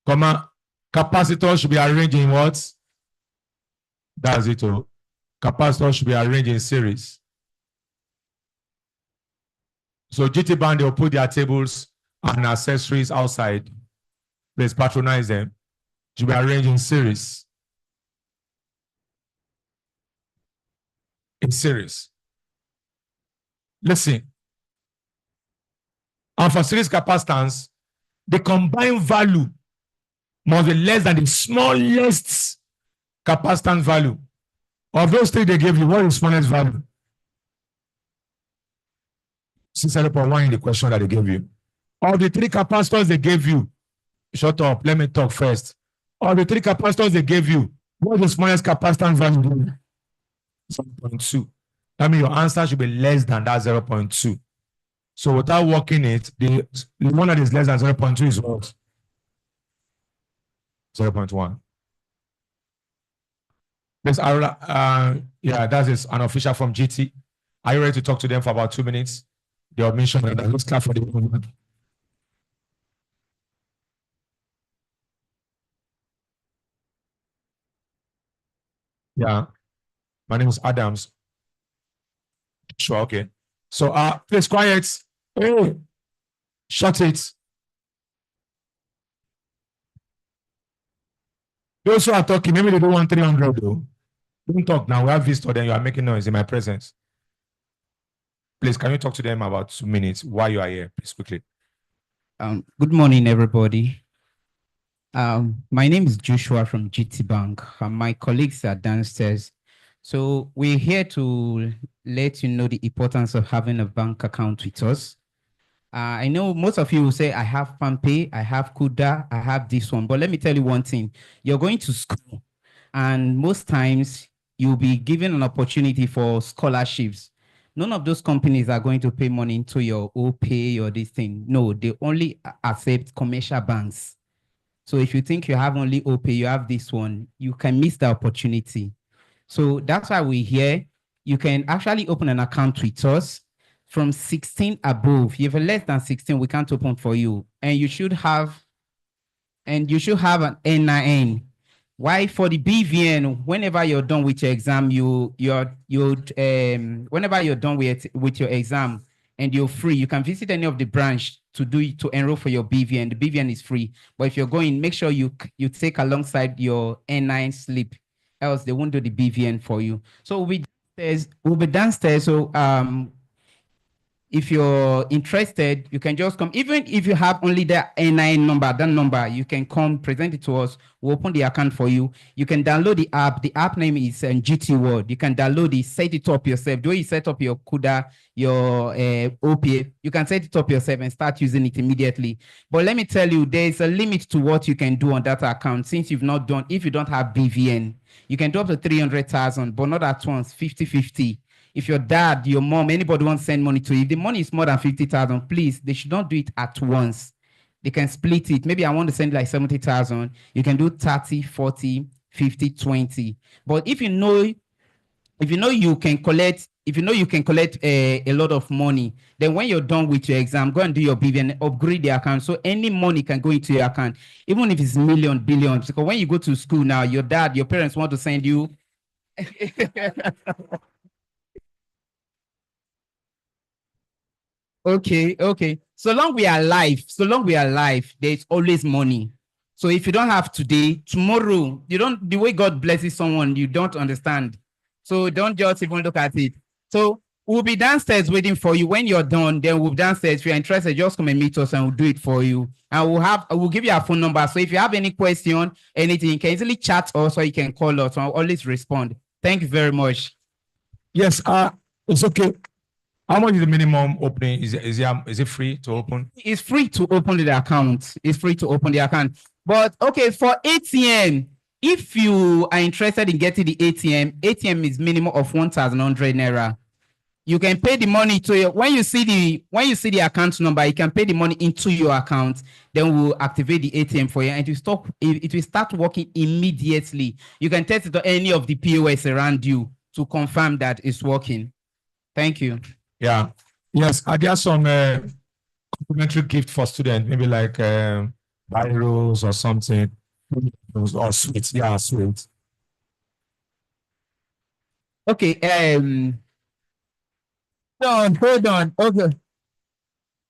capacitor should be arranged in what? That's it. Oh. Capacitor should be arranged in series. So GT Band, they'll put their tables and accessories outside. Please patronize them. Should be arranged in series. In series. Listen. And for series capacitance, the combined value must be less than the smallest capacitance value. Of those three they gave you, what is the smallest value? 0.1 in the question that they gave you. Of the three capacitors they gave you, shut up, let me talk first. Of the three capacitors they gave you, what is the smallest capacitance value? 0.2. That means your answer should be less than that 0.2. So without working it, the one that is less than 0.2 is what? 0.1. This, yeah, that is an official from GT. Are you ready to talk to them for about 2 minutes? The admission and let's clap for the movement. Yeah, my name is Adams. Sure, okay. So, please quiet. Hey, shut it. Those who are talking, maybe they don't want 300 though. Don't talk now. We have visitor, then you are making noise in my presence. Please, can you talk to them about 2 minutes while you are here, please, quickly? Good morning, everybody. My name is Joshua from GT Bank. My colleagues are downstairs. So we're here to let you know the importance of having a bank account with us. I know most of you will say, I have PAMPay, I have Kuda, I have this one. But let me tell you one thing. You're going to school, and most times you'll be given an opportunity for scholarships. None of those companies are going to pay money into your OPay or this thing. No, they only accept commercial banks. So if you think you have only OPay, you have this one, you can miss the opportunity. So that's why we're here. You can actually open an account with us. From 16 above, if you're less than 16, we can't open for you. And you should have an NIN. Why? For the BVN, whenever you're done with your exam, whenever you're done with your exam and you're free, you can visit any of the branch to enroll for your BVN. The BVN is free. But if you're going, make sure you take alongside your NIN slip, else they won't do the BVN for you. So we'll be downstairs. So if you're interested, you can just come. Even if you have only the NIN number, that number, you can come, present it to us. We'll open the account for you. You can download the app. The app name is GT World. You can download it, set it up yourself. The way you set up your Kuda, your OPA, you can set it up yourself and start using it immediately. But let me tell you, there's a limit to what you can do on that account. Since if you don't have BVN, you can do up to 300,000, but not at once, 50-50. If your dad, your mom, anybody wants to send money to you, if the money is more than 50,000, please, they should not do it at once. They can split it. Maybe I want to send like 70,000. You can do 30, 40, 50, 20. But if you know you can collect a lot of money, then when you're done with your exam, go and do your BVN, upgrade the account. So any money can go into your account, even if it's million, billions. Because when you go to school now, your parents want to send you. Okay. So long we are alive, there's always money. So if you don't have today, tomorrow, the way God blesses someone, you don't understand. So don't just even look at it. So we'll be downstairs waiting for you. When you're done, then we'll be downstairs. If you're interested, just come and meet us and we'll do it for you. And we'll give you our phone number. So if you have any question, anything, you can easily chat us or you can call us. I'll always respond. Thank you very much. Yes, it's okay. How much is the minimum opening? Is it free to open? It's free to open the account. It's free to open the account. But okay, for ATM, if you are interested in getting the ATM is minimum of 1,100 naira. You can pay the money to your, when you see the account number, you can pay the money into your account. Then we'll activate the ATM for you, and it will start working immediately. You can test it to any of the POS around you to confirm that it's working. Thank you. Yeah. Yes. Are there some complimentary gift for students, maybe like biros or something, or sweets. Yeah, sweets. Okay. Hold on. Okay.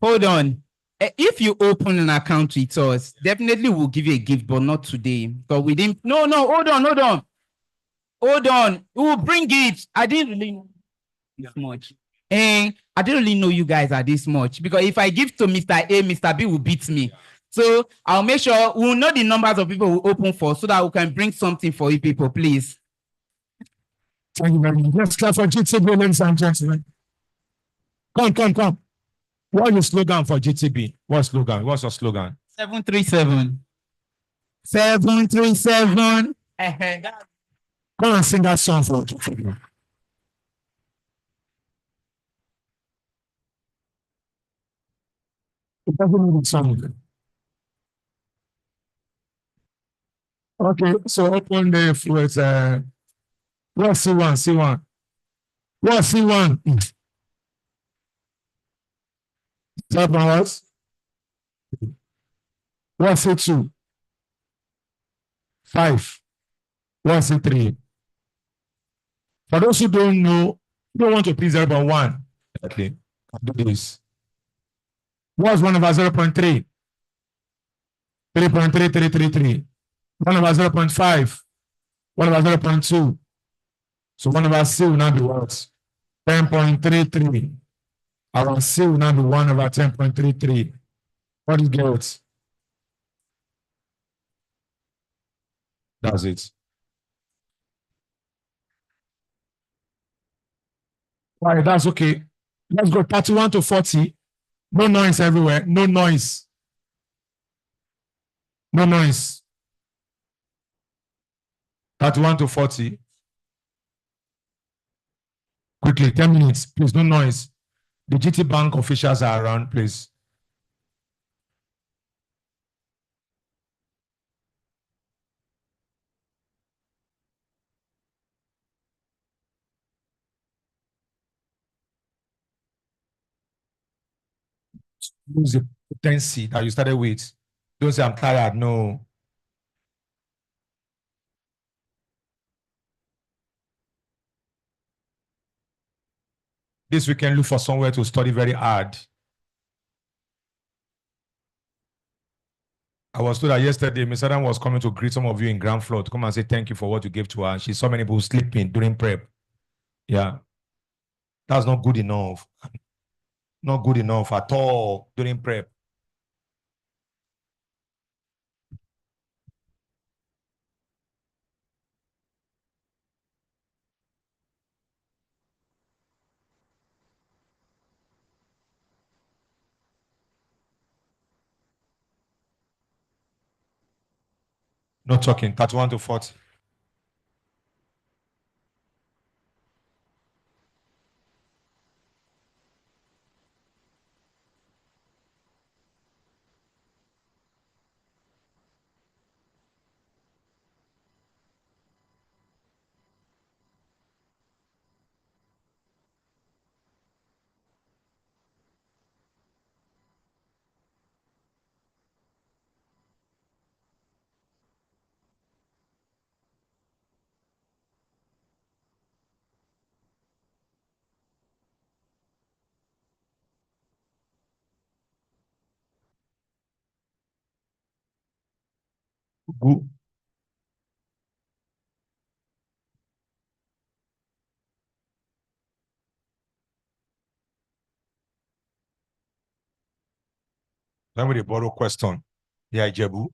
Hold on. If you open an account with us, definitely we'll give you a gift, but not today. But we didn't. No, no, hold on. We'll bring it. I didn't really know this much. I didn't really know you guys are this much because if I give to Mr. A, Mr. B will beat me. So I'll make sure we'll know the numbers of people who open for so that we can bring something for you people, please. Thank you very much. Let's clap for GTB, ladies and gentlemen. Come. What's your slogan for GTB? What slogan? What's your slogan? 737. 737. Come and sing that song for GTB. It doesn't need a song. Okay, so open the with what's C1? C1. What's C1? 7 hours. What's C2? 5. What's C3? For those who don't know, don't want to please 0.1. Okay, I'll do this. What's 1 over 0.3? 3.3333. 1 over 0.5. 1 over 0.2. So 1 over C will now be what? 10.33. Our C will now be 1 over 10.33. What do you get? That's it. All right, that's okay. Let's go 31 to 40. No noise everywhere. No noise. No noise. 31 to 40. Quickly, 10 minutes. Please, no noise. The GT Bank officials are around, please. Lose the potency that you started with. Don't say I'm tired. No. This weekend, look for somewhere to study very hard. I was told that yesterday, Miss Adam was coming to greet some of you in ground floor to come and say thank you for what you gave to her. She saw many people sleeping during prep. Yeah. That's not good enough. Not good enough at all during prep. Not talking. 31 to 40. Good. Then with the borrow question. Yeah, Jebu.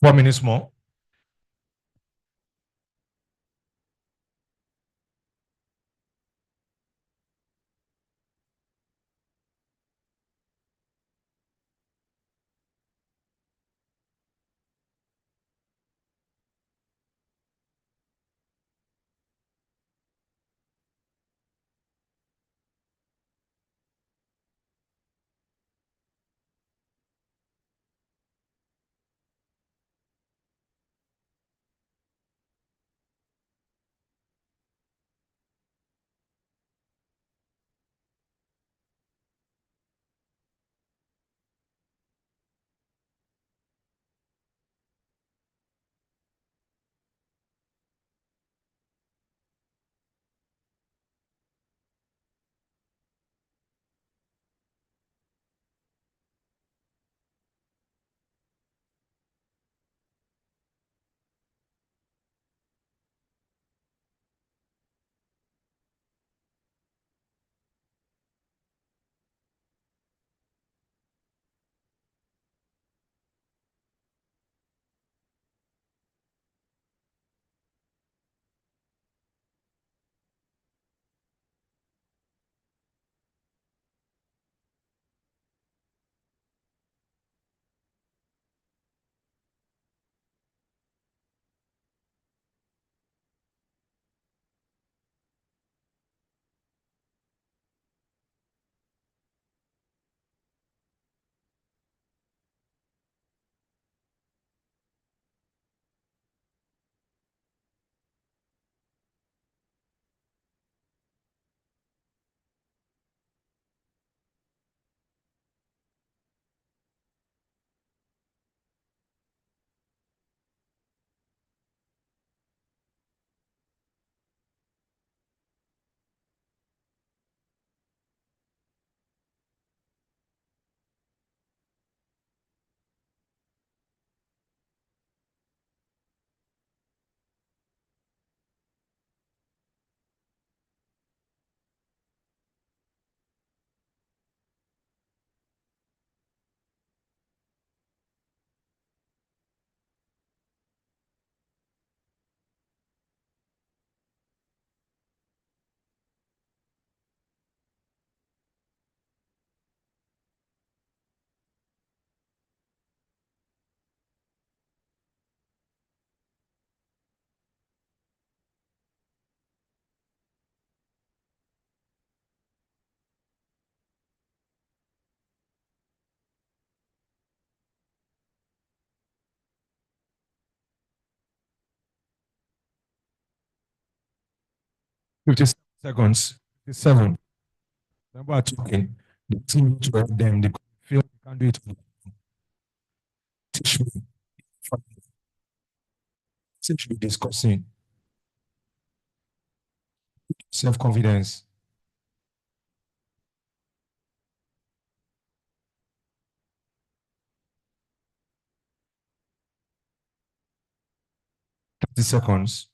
4 minutes more. Seconds. 57. Remember talking. The team to help them. They feel they can't do it. Teach me. Teach me discussing. Self-confidence. 30 seconds.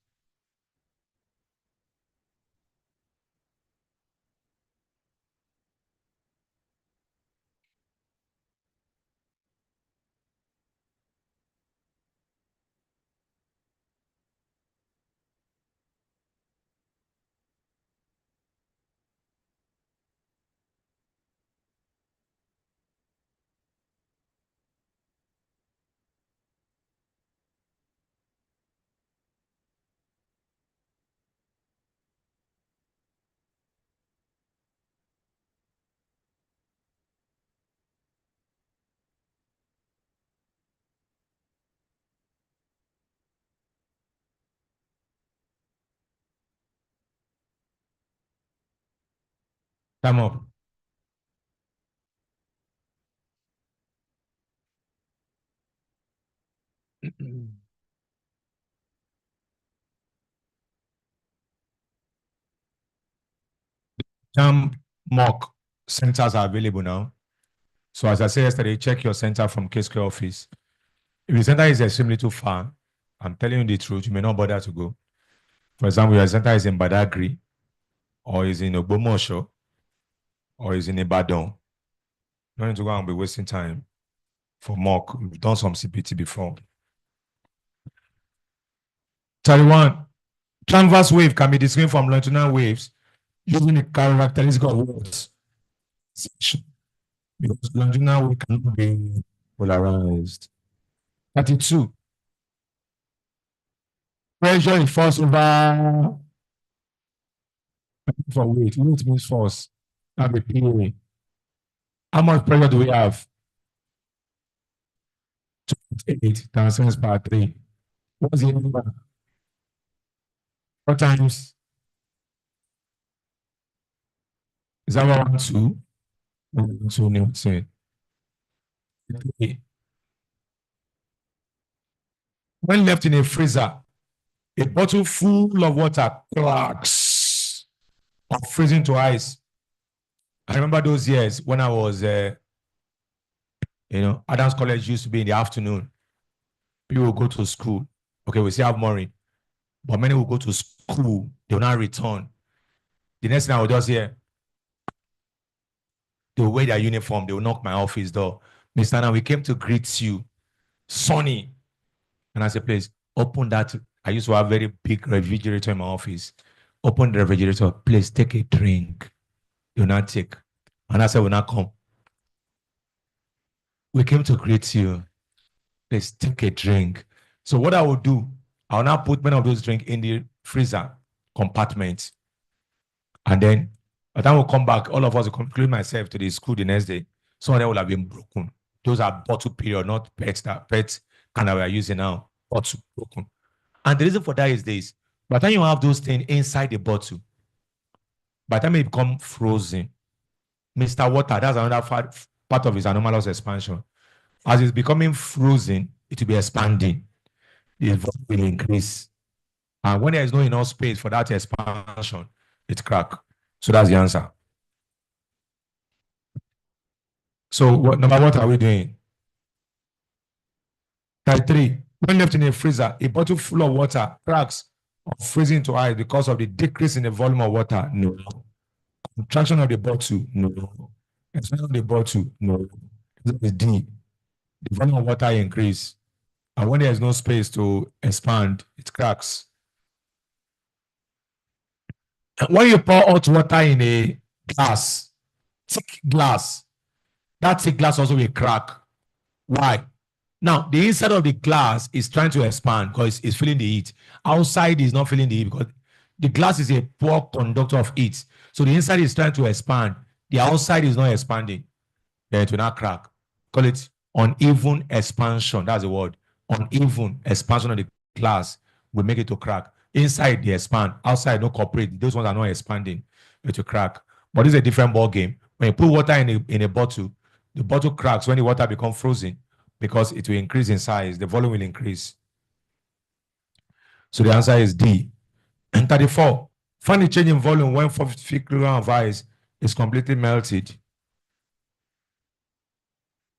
Time up. Jamb mock centers are available now. So as I said yesterday, check your center from K-Square office. If the center is extremely too far, I'm telling you the truth, you may not bother to go. For example, your center is in Badagry, or is in Ogbomosho, or is in Ibadan. You don't need to go and be wasting time for mock. We've done some CPT before. 31. Transverse wave can be distinguished from longitudinal waves using the characteristic of words. Because longitudinal wave cannot be polarized. 32. Pressure is force over for weight. Weight means force. That be PA. How much pressure do we have? 2.8 times 10 power 3. What's the number? 4 times? Is that 112? 112 Newton. When left in a freezer, a bottle full of water cracks or freezing to ice. I remember those years when I was, Adams College used to be in the afternoon. People will go to school. Okay, we still have morning, but many will go to school. They will not return. The next thing I will just hear, they will wear their uniform. They will knock my office door. Mr. Anna, we came to greet you. Sunny. And I said, please, open that. I used to have a very big refrigerator in my office. Open the refrigerator. Please take a drink. You will not take. And I said, will not come. We came to greet you. Please take a drink. So what I will do, I will now put many of those drinks in the freezer compartment. And then by the time we come back, all of us will conclude myself to the school the next day. Some of them will have been broken. Those are bottle period, not pets kind of we are using now. Bottle broken. And the reason for that is this. By the time you have those things inside the bottle, by the time it become frozen, Mr. Water, that's another part of his anomalous expansion. As it's becoming frozen, it will be expanding. The volume will increase. And when there is no enough space for that expansion, it crack. So that's the answer. So what are we doing? Type 3. When left in a freezer, a bottle full of water cracks or freezing to ice because of the decrease in the volume of water. No. Contraction of the bottle. No. Expansion of the bottle. No. That is D. The volume of water increase. And when there is no space to expand, it cracks. When you pour hot water in a glass, thick glass, that thick glass also will crack. Why? Now, the inside of the glass is trying to expand because it's feeling the heat. Outside is not feeling the heat because the glass is a poor conductor of heat. So the inside is trying to expand. The outside is not expanding. Then it will not crack. Call it uneven expansion. That's the word. Uneven expansion of the glass will make it to crack. Inside they expand. Outside no cooperate. Those ones are not expanding. It will crack. But this is a different ball game. When you put water in a bottle, the bottle cracks when the water becomes frozen because it will increase in size. The volume will increase. So the answer is D. And 34. Find the change in volume when 450 kilograms of ice is completely melted.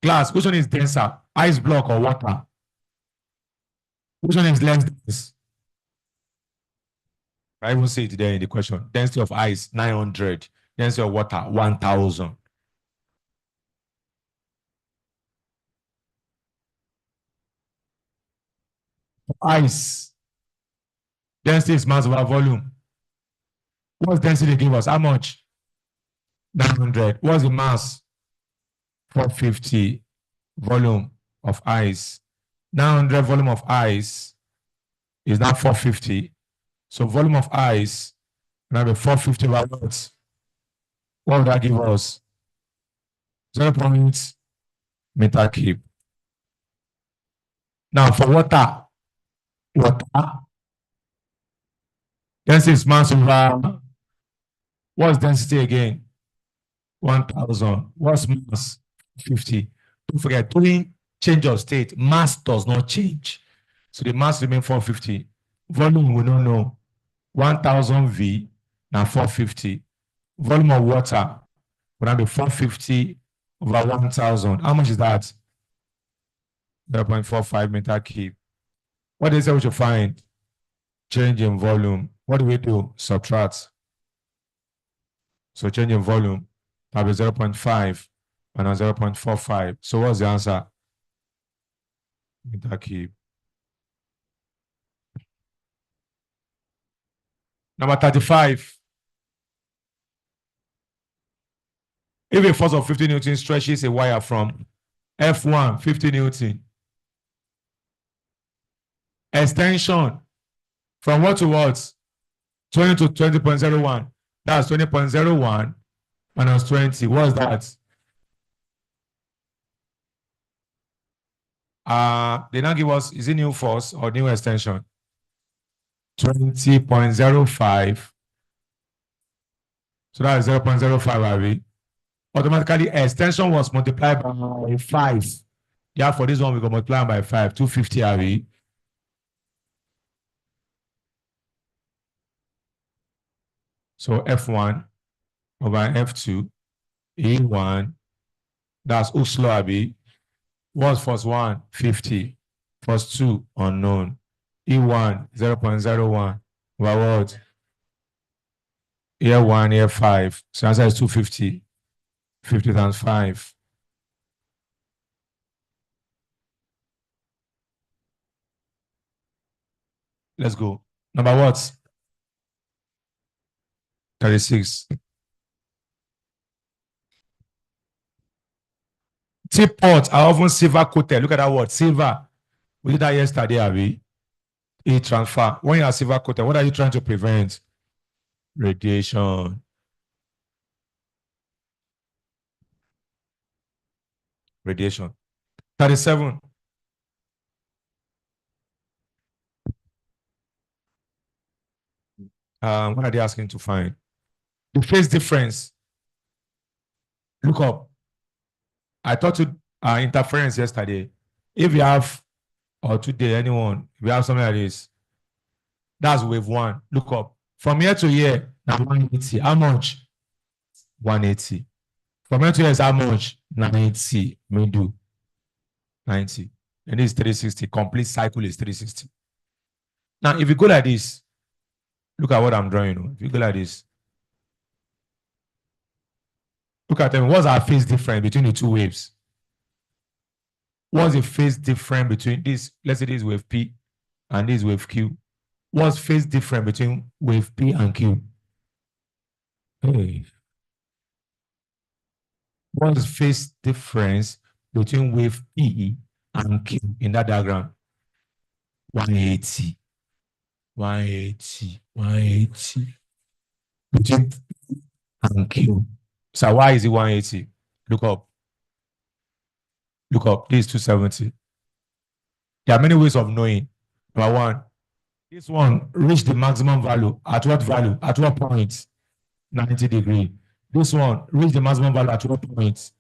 Glass, which one is denser? Ice block or water? Which one is less dense? I even say it there in the question. Density of ice, 900. Density of water, 1,000. Ice. Density is mass over volume. What's density give us? How much? 900. What's the mass? 450. Volume of ice. 900 volume of ice is now 450. So volume of ice now be 450 over what? What would that give us? 0.8 meter cube. Now for water, density is mass over, what's density again? 1,000. What's mass? 50. Don't forget, during change of state, mass does not change. So the mass remains 450. Volume we don't know. 1,000 V now 450. Volume of water will now be 450 over 1,000. How much is that? 0.45 meter cube. What is it we should find? Change in volume. What do we do? Subtract. So change in volume, that will be 0.5 and 0.45. So what's the answer? Meter cube. Number 35. If a force of 50 Newton stretches a wire from F1, 50 Newton, extension from what to what? 20 to 20.01. That's 20.01 minus 20. What's that? They now give us, is it new force or new extension? 20.05. So that is 0.05, Abi. Automatically, extension was multiplied by 5. Yeah, for this one, we go multiply by 5, 250, Abi. So F1 over F2, E1, that's Oslo, Abi. What's first one? 50. First two, unknown. E1, 0.01. Over what? Year 1, year 5. So answer is 250. 50 times 5. Let's go. Number what? 36. Teapots are often silver coated. Look at that word, silver. We did that yesterday, Abi. Heat transfer. When you are silver coated, what are you trying to prevent? Radiation. Radiation. 37. What are they asking to find? The phase difference. Look up. I taught you interference yesterday. If you have, or today, anyone, if you have something like this, that's wave 1. Look up. From year to year, now 180. How much? 180. From year to year is how much? 90. Middle. 90. And this is 360. Complete cycle is 360. Now, if you go like this, look at what I'm drawing. If you go like this, look at them. What's our phase difference between the two waves? What's the phase difference between this? Let's say this wave P and this wave Q. What's phase difference between wave P and Q? Hey. What's phase difference between wave P and Q in that diagram? 180. 180. 180. Between P and Q. So why is it 180? Look up. Look up. This is 270. There are many ways of knowing. Number one, this one reached the maximum value. At what value? At what point? 90 degree. This one reached the maximum value at what point?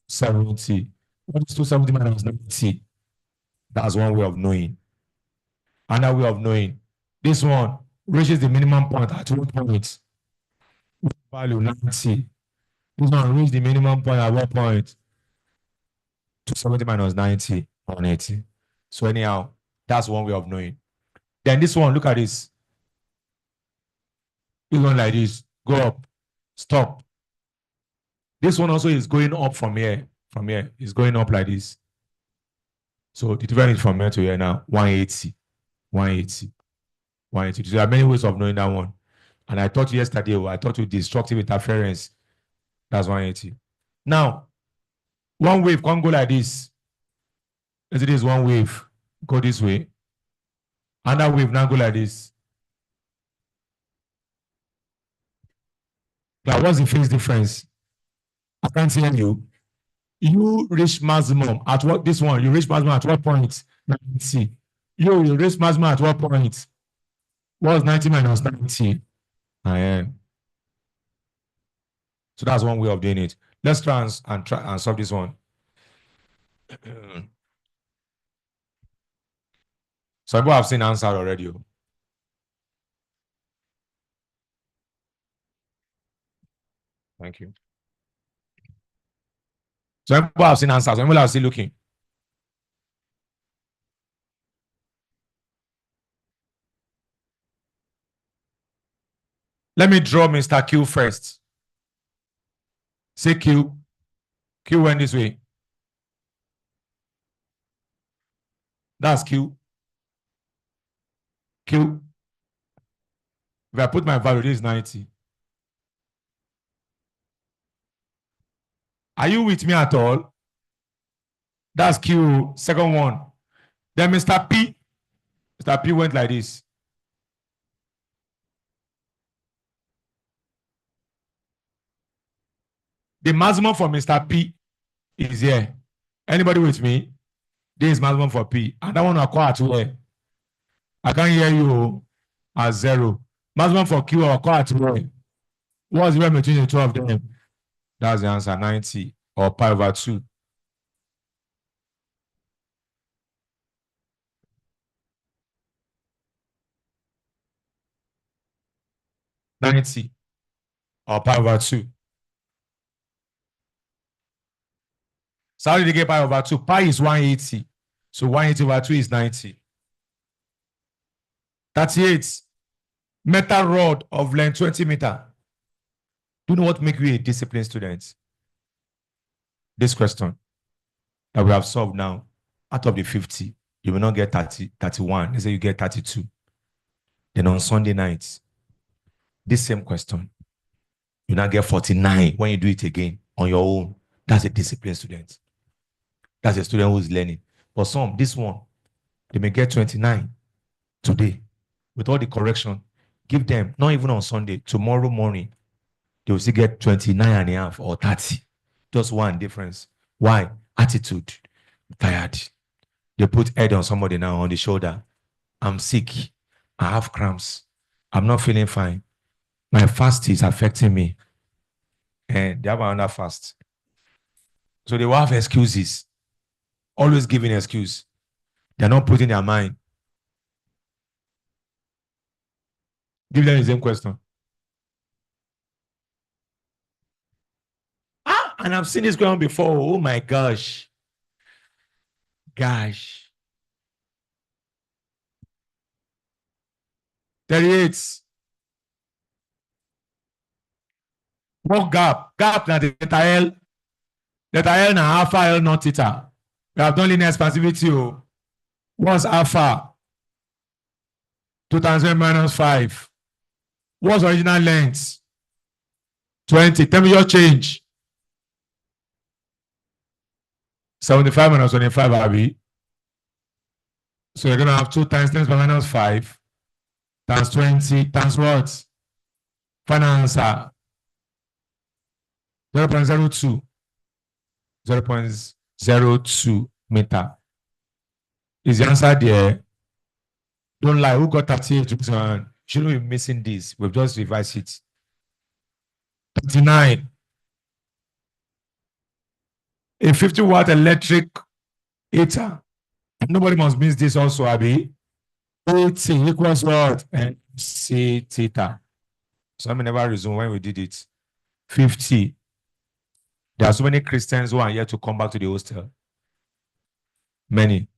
270. What is 270 minus 90? That's one way of knowing. Another way of knowing. This one reaches the minimum point at what point? Value 90. This one reaches the minimum point at what point? 270 minus 90, 180. So anyhow, that's one way of knowing. Then this one, look at this. This one like this. Go up. Stop. This one also is going up from here. From here. It's going up like this. So the difference is from here to here now. 180. 180. 180. So there are many ways of knowing that one. And I taught you yesterday, I taught you destructive interference. That's 180. Now, one wave can't go like this. As it is one wave. Go this way. Another wave now go like this. Now, what's the phase difference? I can't hear you. You reach maximum at what? This one, you reach maximum at what point? 90. You reach maximum at what point? What's 90 minus 90? I am. So that's one way of doing it. Let's try and solve this one. Some people have seen answer already. Thank you. Some people have seen answers. Some people are still looking. Let me draw Mr. Q first. Say Q. Q went this way. That's Q. Q. If I put my value, this is 90. Are you with me at all? That's Q, second one. Then Mr. P. Mr. P went like this. The maximum for Mr. P is here. Anybody with me? This is maximum for P. And that one occur at where? I can't hear you at 0. Maximum for Q occur at where? What's the difference between the two of them? That's the answer, 90 or pi over 2. $90 or pi over 2. So how did you get pi over 2? Pi is 180. So 180 over 2 is 90. 38. Metal rod of length 20 meter. Do you know what makes you a disciplined student? This question that we have solved now, out of the 50, you will not get 30, 31. They say you get 32. Then on Sunday nights, this same question, you now get 49 when you do it again on your own. That's a disciplined student. That's a student who is learning. For some, this one, they may get 29 today with all the correction. Give them, not even on Sunday, tomorrow morning, they will still get 29 and a half or 30. Just one difference. Why? Attitude. Tired. They put head on somebody now on the shoulder. I'm sick. I have cramps. I'm not feeling fine. My fast is affecting me. And they have another fast. So they will have excuses. Always giving excuse. They're not putting their mind. Give them the same question. And I've seen this going on before. Oh my gosh. Gosh. 38. What gap? Gap na the theta L. Theta L na alpha L not theta. We have done linear expansivity. Oh. What's alpha? 2 times 10 minus 5. What's original length? 20. Tell me your change. 75 minus 25, Abby. So you're going to have 2 times 10 minus 5 times 20 times what? Final answer. 0.02. 0.02 meter. Is the answer there? Don't lie. Who got 38? Shouldn't be missing this. We've just revised it. 39. A 50-watt electric heater. Nobody must miss this also, Abby. 80 equals what? MC theta. So I may never resume when we did it. 50. There are so many Christians who are yet to come back to the hostel. Many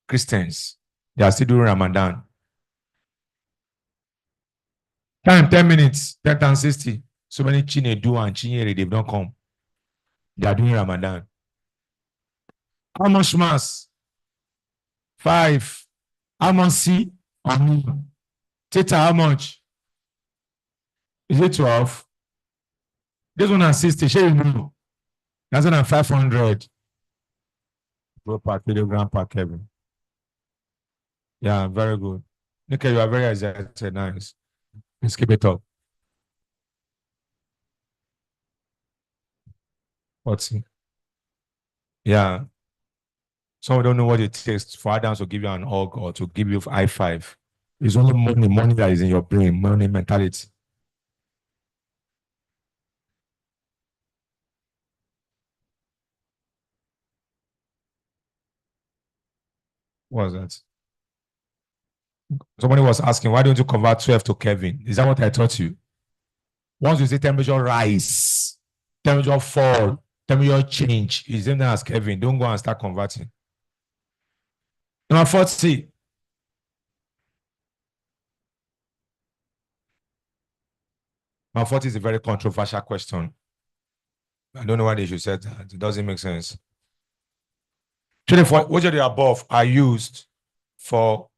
Christians. They are still doing Ramadan. Time 10 minutes, 10 times 60. So many Chinedu and Chinyere, they've not come. They are doing Ramadan. How much mass? 5. How much C? Theta, how much? Is it 12? This one is 60. Share you know. That's one 500. Go per kilogram per Kevin. Yeah, very good. Neco, you are very excited. Nice. Let's keep it up. What's it? Yeah. Some don't know what it takes for Adams to give you an hug or to give you high five. It's only money that is in your brain, money mentality. What was that? Somebody was asking, why don't you convert 12 to Kelvin? Is that what I taught you? Once you say temperature rise, temperature fall, temperature change, it's the same thing as Kelvin. Don't go and start converting. Number 40. Number 40 is a very controversial question. I don't know why they should say that. It doesn't make sense. 24, which of the above are used for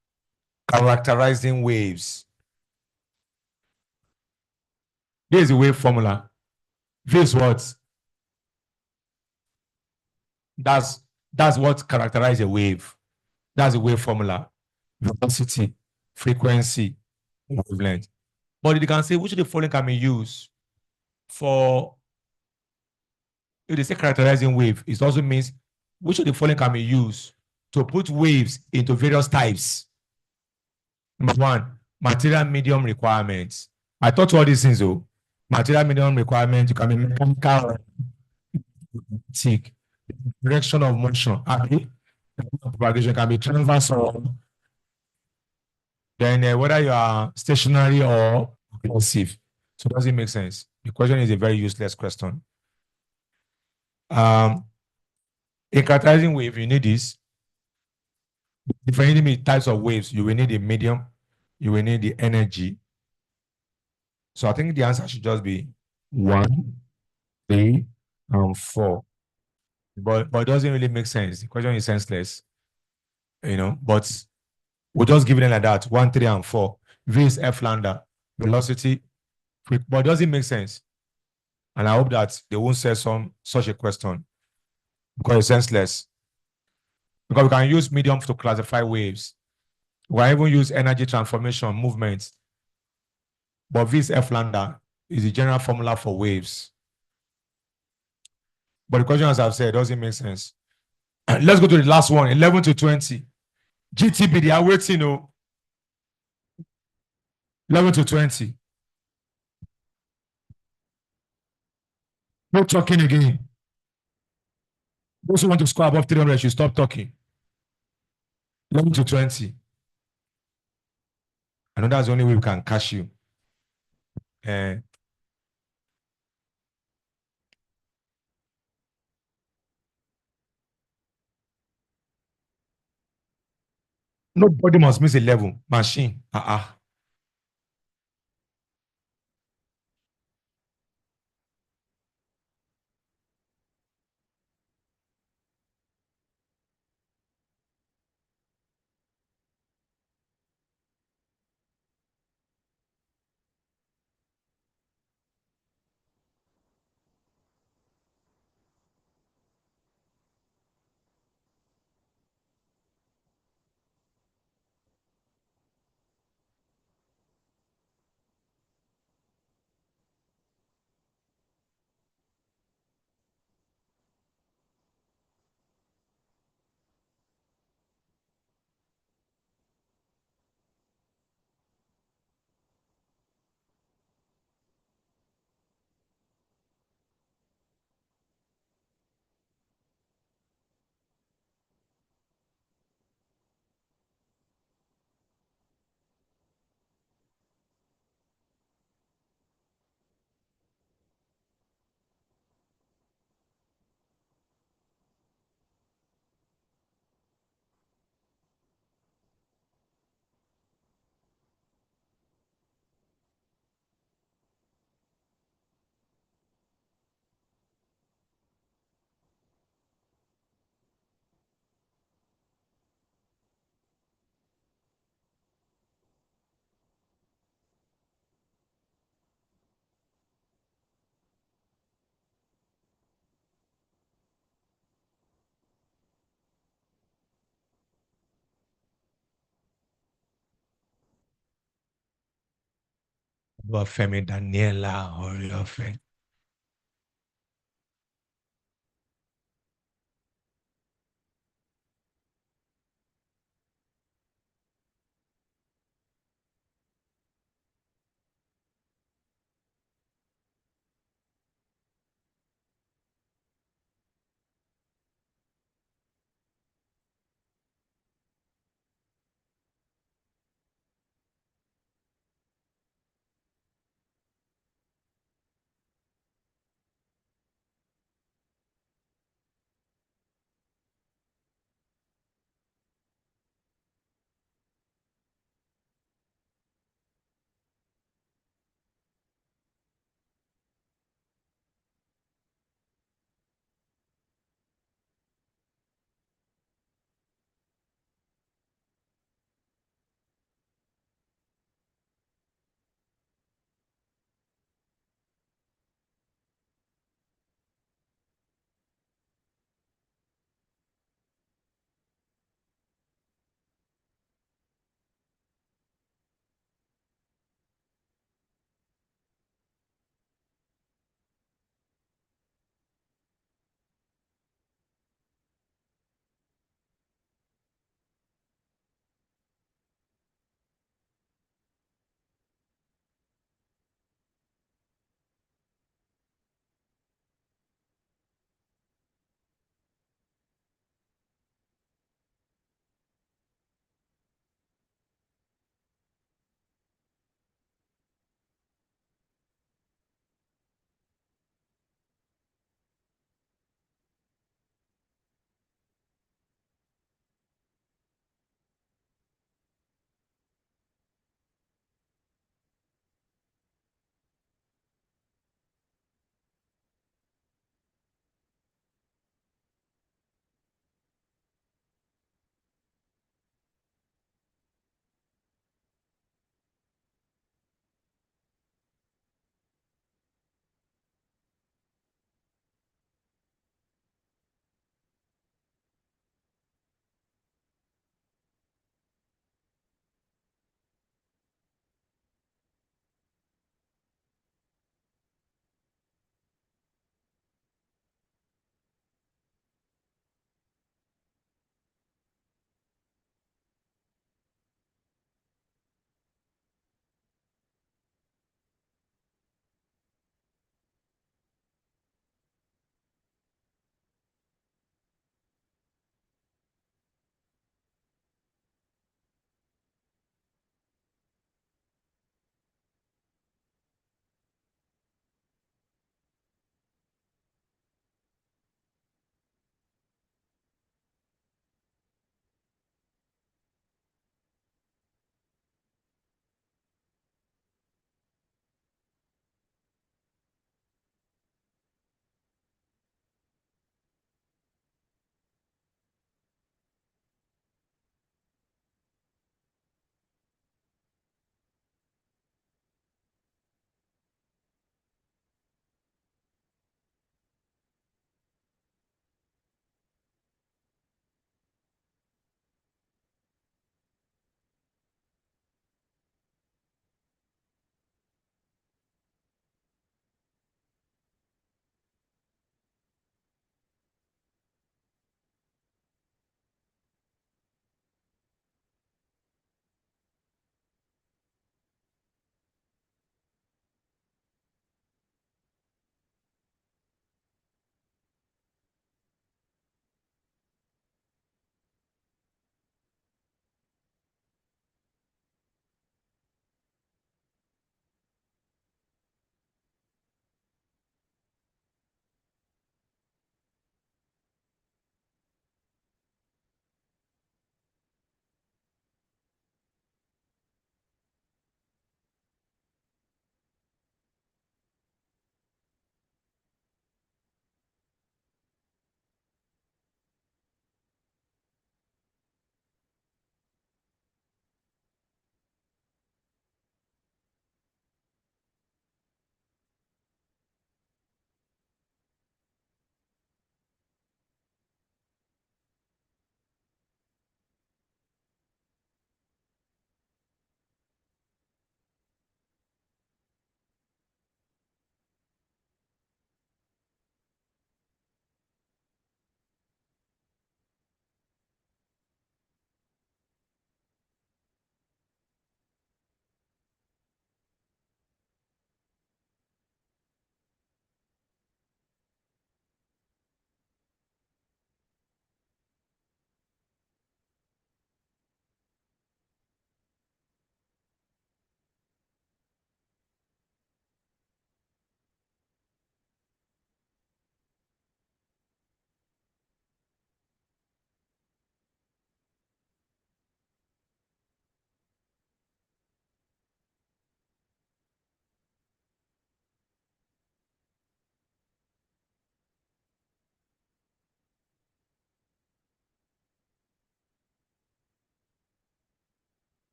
Characterizing waves. This is the wave formula. This is what? That's what characterizes a wave. That's the wave formula. Velocity, frequency, wavelength. But you can say which of the following can be used for, if they say characterizing wave, it also means which of the following can be used to put waves into various types. Number one, material medium requirements. I taught you all these things though. Material medium requirements, you can be mechanical, direction of motion, propagation can be transverse or then whether you are stationary or progressive. So does it make sense? The question is a very useless question. In characterizing wave, you need this. Different types of waves, you will need a medium, you will need the energy. So I think the answer should just be 1, 3, and 4. But it doesn't really make sense. The question is senseless, but we'll just give it like that: 1, 3, and 4. V is F lambda, velocity, but it doesn't make sense. And I hope that they won't say such a question because it's senseless. Because we can use medium to classify waves. We can even use energy transformation movements. But V is F lambda is the general formula for waves. But the question, as I've said, doesn't make sense. Let's go to the last one, 11 to 20. GTB, they are waiting, 11 to 20. No talking again. Those who want to score above 300 should stop talking. 11 to 20. I know that's the only way we can catch you. Nobody must miss 11. Machine. Femi Daniela Oriofe.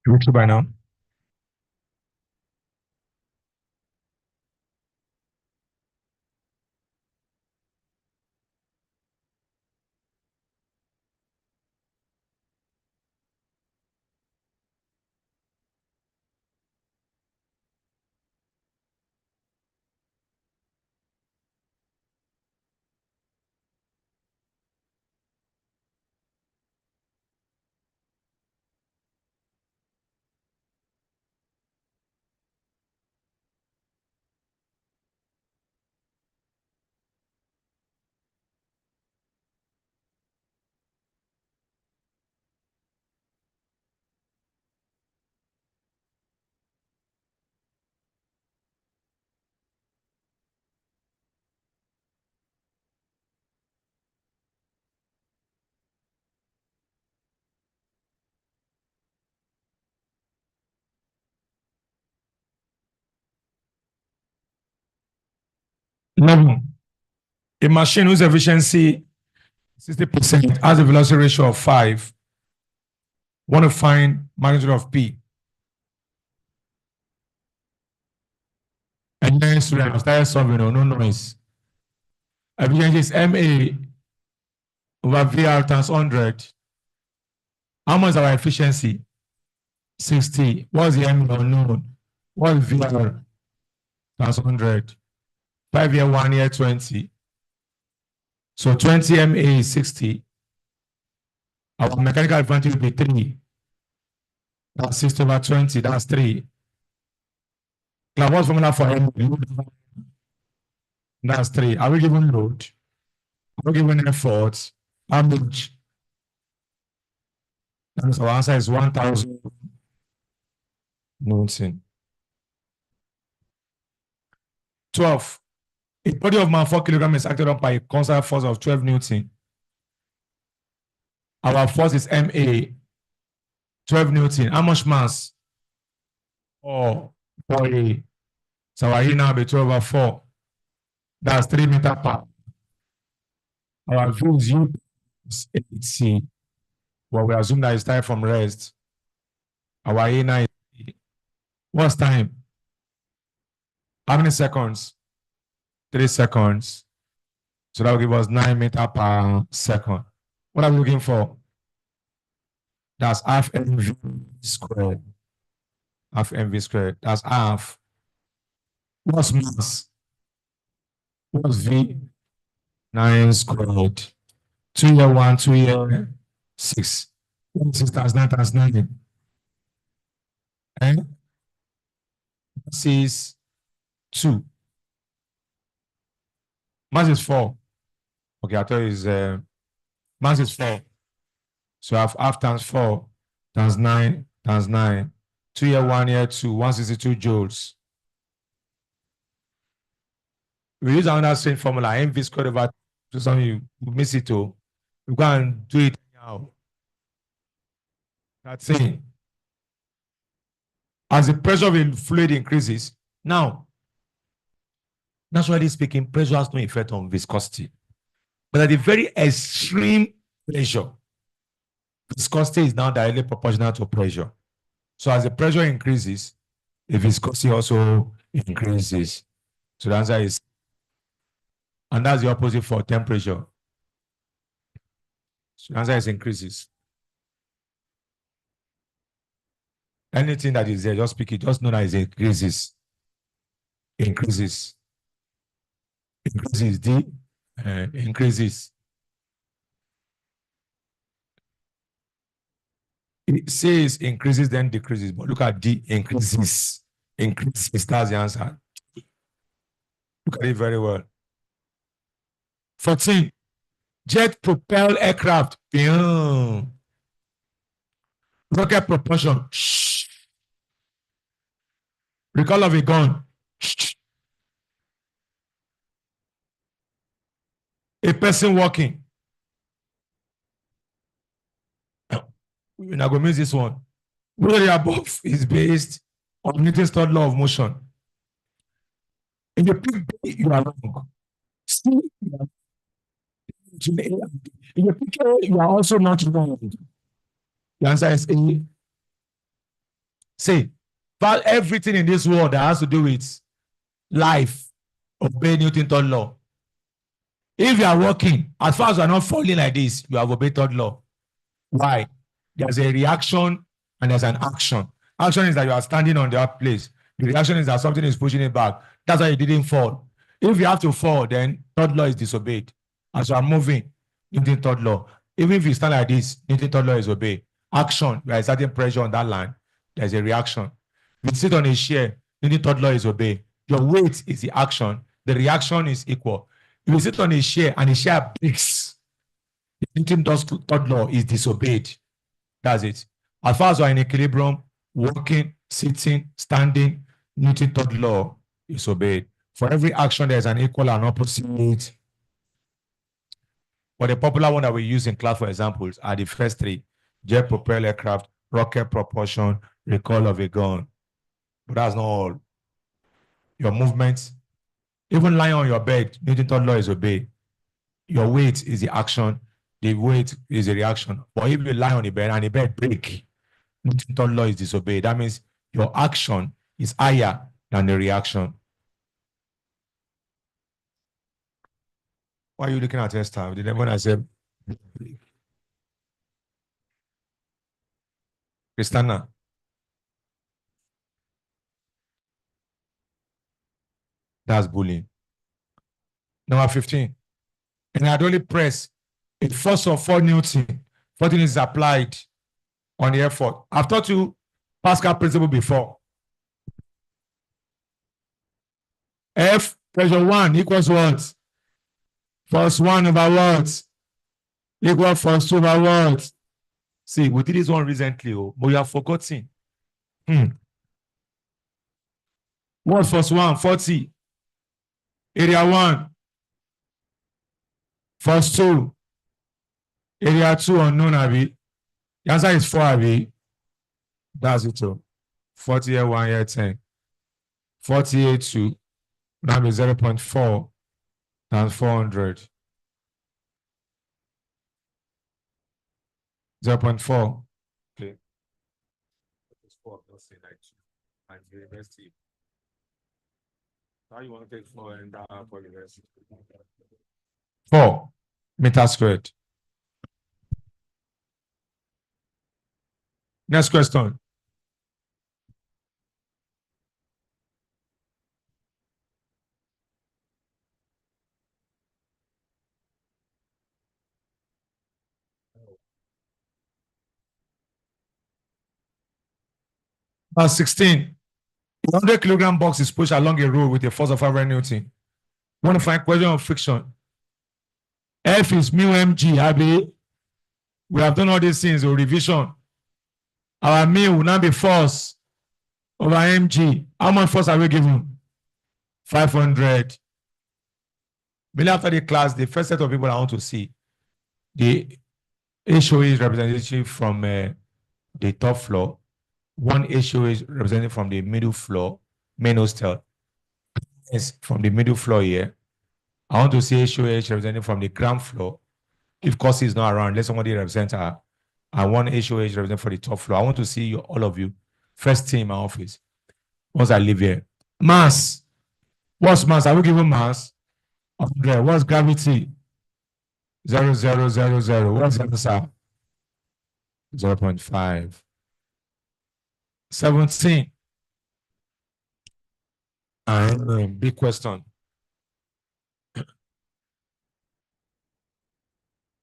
You with you by now? Eleven. A machine whose efficiency 60% has a velocity ratio of 5. Want to find magnitude of P. And then student started solving, no noise. Efficiency is MA over VR times 100. How much is our efficiency? 60. What's the M unknown? What's VR times 100? 5 year, 1 year, 20. So 20 MA is 60. Our mechanical advantage will be 3. That's 60 over 20. That's 3. Now, what's formula for M? That's 3. Are we given load? Are we given effort? How much? And so our answer is 1,000 Newton. 12. A body of man 4 kilograms is acted on by a constant force of 12 Newton. Our force is MA, 12 Newton. How much mass? 4. 4A. So our E now be 12 over 4. That's 3 meter per. Our V is U is 8C. Well, we assume that it's time from rest. Our A now is. What's time? How many seconds? 3 seconds. So that will give us 9 meter per second. What are we looking for? That's half mv squared. Half mv squared. That's half. What's mass? What's V? 9 squared. 2 year 1, 2 year 6. 6 times 9 times 9. And this is 2. Mass is 4. Okay, I thought it's mass is 4. So I have half times 4 times 9 times 9. 2 year 1 year 2, 162 joules. We use another same formula, mv squared over 2. Some you miss it too. You go and do it now. That's it. As the pressure of the fluid increases, now, naturally speaking, pressure has no effect on viscosity. But at the very extreme pressure, viscosity is now directly proportional to pressure. So as the pressure increases, the viscosity also increases. So the answer is, and that's the opposite for temperature. So the answer is increases. Anything that is there, just pick it. Just know that it increases. Increases. Increases. D. Increases. It says increases, then decreases. But look at D. Increases. Increases. That's the answer. Look at it very well. 14. Jet propelled aircraft. Rocket propulsion. Recall of a gun. A person walking. We're not going to miss this one. What the above is based on Newton's third law of motion. In the pick B, you are wrong. C, you are in the pick A, you are also not wrong. The answer is A. See, but everything in this world that has to do with life, obey Newton's third law. If you are walking, as far as you are not falling like this, you have obeyed third law. Why? There's a reaction and there's an action. Action is that you are standing on that place. The reaction is that something is pushing it back. That's why you didn't fall. If you have to fall, then third law is disobeyed. As you are moving, Newton's third law. Even if you stand like this, Newton's third law is obeyed. Action, there is certain pressure on that line. There's a reaction. If you sit on a chair, Newton's third law is obeyed. Your weight is the action. The reaction is equal. If you sit on a chair and the chair breaks, Newton's third law is disobeyed. That's it. As far as you are in equilibrium, walking, sitting, standing, Newton's third law is obeyed. For every action, there is an equal and opposite. But the popular one that we use in class, for examples, are the first three: jet propelled aircraft, rocket propulsion, recoil of a gun. But that's not all. Your movements, even lying on your bed, Newton's third law is obeyed. Your weight is the action. The weight is a reaction. But if you lie on the bed and the bed break, Newton's third law is disobeyed. That means your action is higher than the reaction. Why are you looking at your staff? Did everyone say Christina? That's bullying. Number 15. In hydraulic press, a force of 4 Newton. 14 is applied on the effort. I've taught you Pascal principle before. F pressure 1 equals what? Force 1 over what? Equal force 2 over what? See, we did this one recently, but you have forgotten. What's force 1? 40. Area 1. Force 2. Area 2 unknown, Abi. The answer is 4, Abi. That's it. 40 here, 1 here, 10. 48, 2. Now be 0.4 times 400. 0.4. Okay. How you want to take 4 and for university? 4 meters squared. Next question. Verse 16. 100 kilogram box is pushed along a road with a force of 500 Newton. Want to find question of friction. F is mu mg, Abi. We have done all these things, or revision. Our mu will now be force over mg. How much force are we given? 500. Maybe after the class, the first set of people I want to see, the HOA is representative from the top floor. One HOA is represented from the middle floor, main hostel. Is from the middle floor here. I want to see HOH represented from the ground floor. If Kosi is not around, let somebody represent her. And one HOH represented for the top floor. I want to see you, all of you, first thing in my office. Once I leave here. Mass. What's mass? Are we given mass? 100. What's gravity? 0, 0, 0, 0. What's the answer? 0.5. 17. And big question.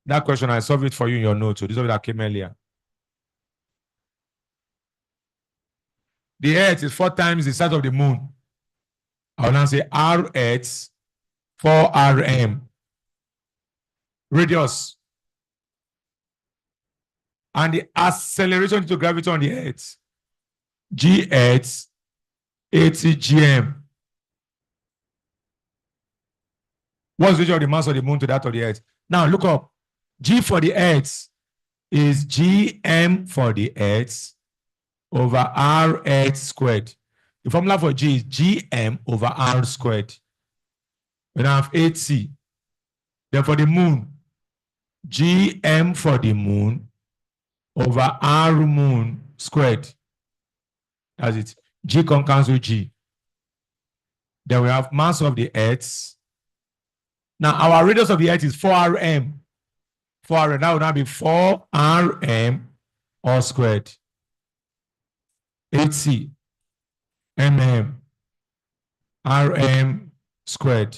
That question, I solved it for you in your notes. So this is what that came earlier. The Earth is 4 times the size of the moon. I will now say R Earth 4 RM. Radius. And the acceleration to gravity on the Earth. G Earth 80 GM. What's the ratio of the mass of the moon to that of the Earth? Now look up. G for the Earth is GM for the Earth over R Earth squared. The formula for G is GM over R squared. We now have 80. Then for the moon, GM for the moon over R moon squared. That's it. G can cancel G. Then we have mass of the Earth. Now, our radius of the Earth is 4rm. 4rm. That would now be 4rm all squared. 8c mm rm squared.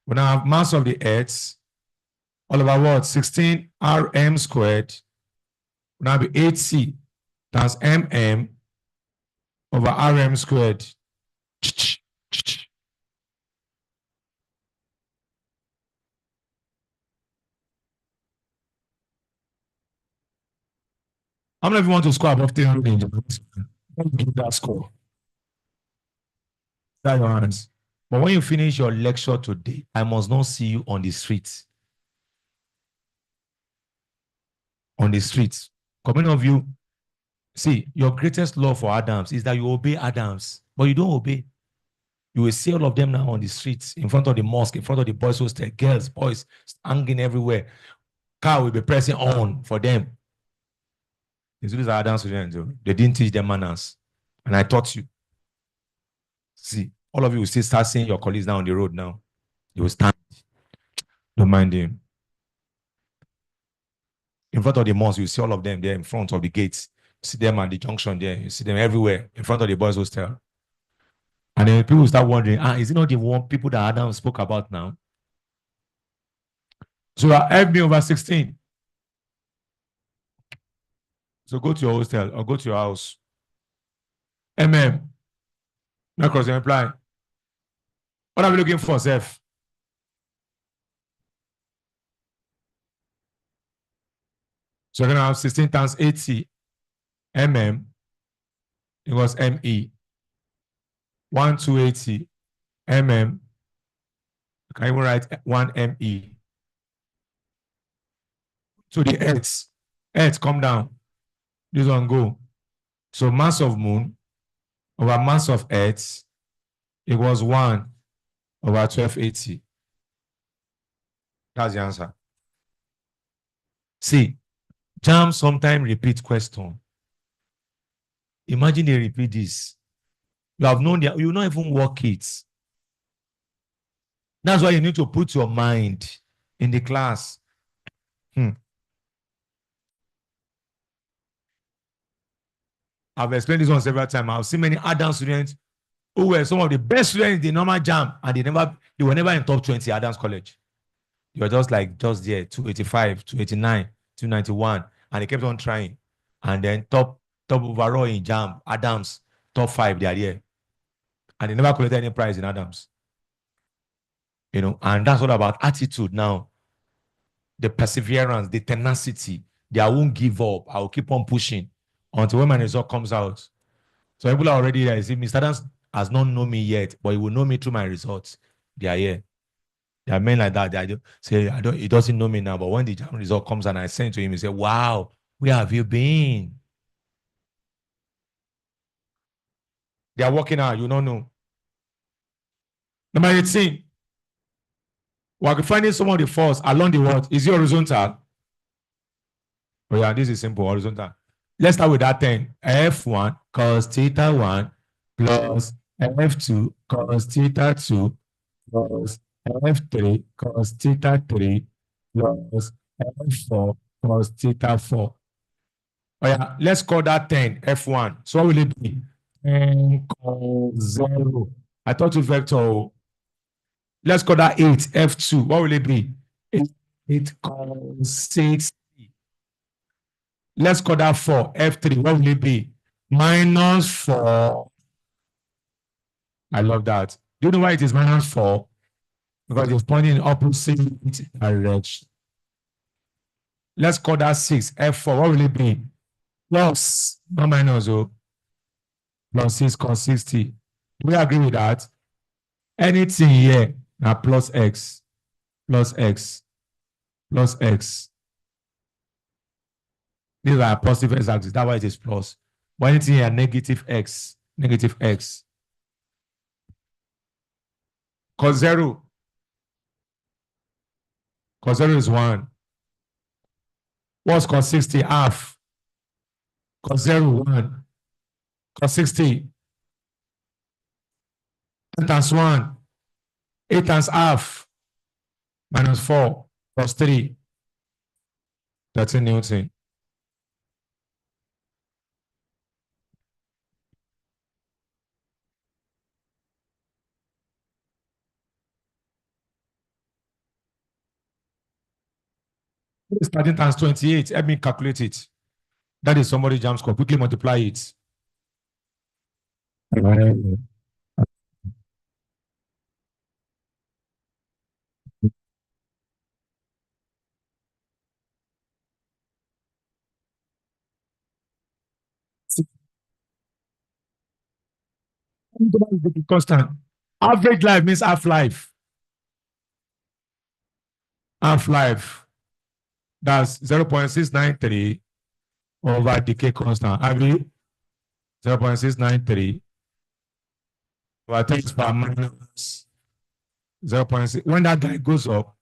We now have mass of the Earth all over what? 16 rm squared. Will now be 8c times mm over rm squared. How many of you want to score above 300 in give that score? That's your hands. But when you finish your lecture today, I must not see you on the streets. On the streets. Because many of you, see, your greatest love for Adams is that you obey Adams, but you don't obey. You will see all of them now on the streets, in front of the mosque, in front of the boys' hostel, girls, boys hanging everywhere. Car will be pressing on for them. These are Adams students. They didn't teach them manners. And I taught you. See, all of you will still start seeing your colleagues now on the road now. You will stand. Don't mind them. In front of the mosque, you see all of them there in front of the gates. You see them at the junction there. You see them everywhere in front of the boys' hostel. And then people start wondering, is it not the one people that Adam spoke about now? So help me over 16. So go to your hostel or go to your house. MM. Now cross the imply. What are we looking for, Seth? So we're going to have 16 times 80 mm equals ME. 1280 mm. You can even write 1 ME. So the Earth come down. This one go. So mass of moon over mass of Earth equals 1 over 1280. That's the answer. See, Jamb sometimes repeat question. Imagine they repeat this. You have known that you will not even work it. That's why you need to put your mind in the class. I've explained this one several times. I've seen many Adams students who were some of the best students in the normal Jamb, and they were never in top 20 Adams College. They were just there, 285, 289, 291, and they kept on trying. And then top overall in Jamb, Adams, top 5, they are there. And they never collected any prize in Adams. You know, and that's all about attitude now. The perseverance, the tenacity. I won't give up. I will keep on pushing until when my result comes out. So people are already there. See, Mr. Adams has not known me yet, but he will know me through my results. They are here. There are men like that. They say, he doesn't know me now, but when the Jamb result comes and I send to him, he say, wow, where have you been? They are working out, you don't know. Number 18. We're finding some of the force along the what? Is it horizontal? Oh yeah, this is simple, horizontal. Let's start with that 10. F1 cos theta 1 plus F2 cos theta 2 plus F3 cos theta 3 plus F4 cos theta 4. Oh yeah, let's call that 10 F1. So what will it be? 10 cos 0. I thought you vector. Let's call that 8 F2. What will it be? 8 cos 6. Let's call that 4 F3. What will it be? Minus 4. I love that. Do you know why it is minus 4? Because it's pointing in opposite direction. Let's call that 6 F4. What will it be? Plus, not minus, plus 6 cos 60. Do we agree with that? Anything here now plus x, plus x, plus x. These are positive x-axis. That's why it is plus. But anything here negative x, negative x. Cos 0. Cos 0 is 1. What's cos 60? Half. Cos 0, 1. Cos 60, 10 times 1. 8 times half. Minus 4. Plus 3. 13 Newton. It's 13 times 28. Let me calculate it. That is somebody Jamb score. Quickly multiply it. Constant. Average life means half life. Half life. That's 0.693 over decay constant. Average 0.693 over 10 per minus 0.6. When that guy goes up,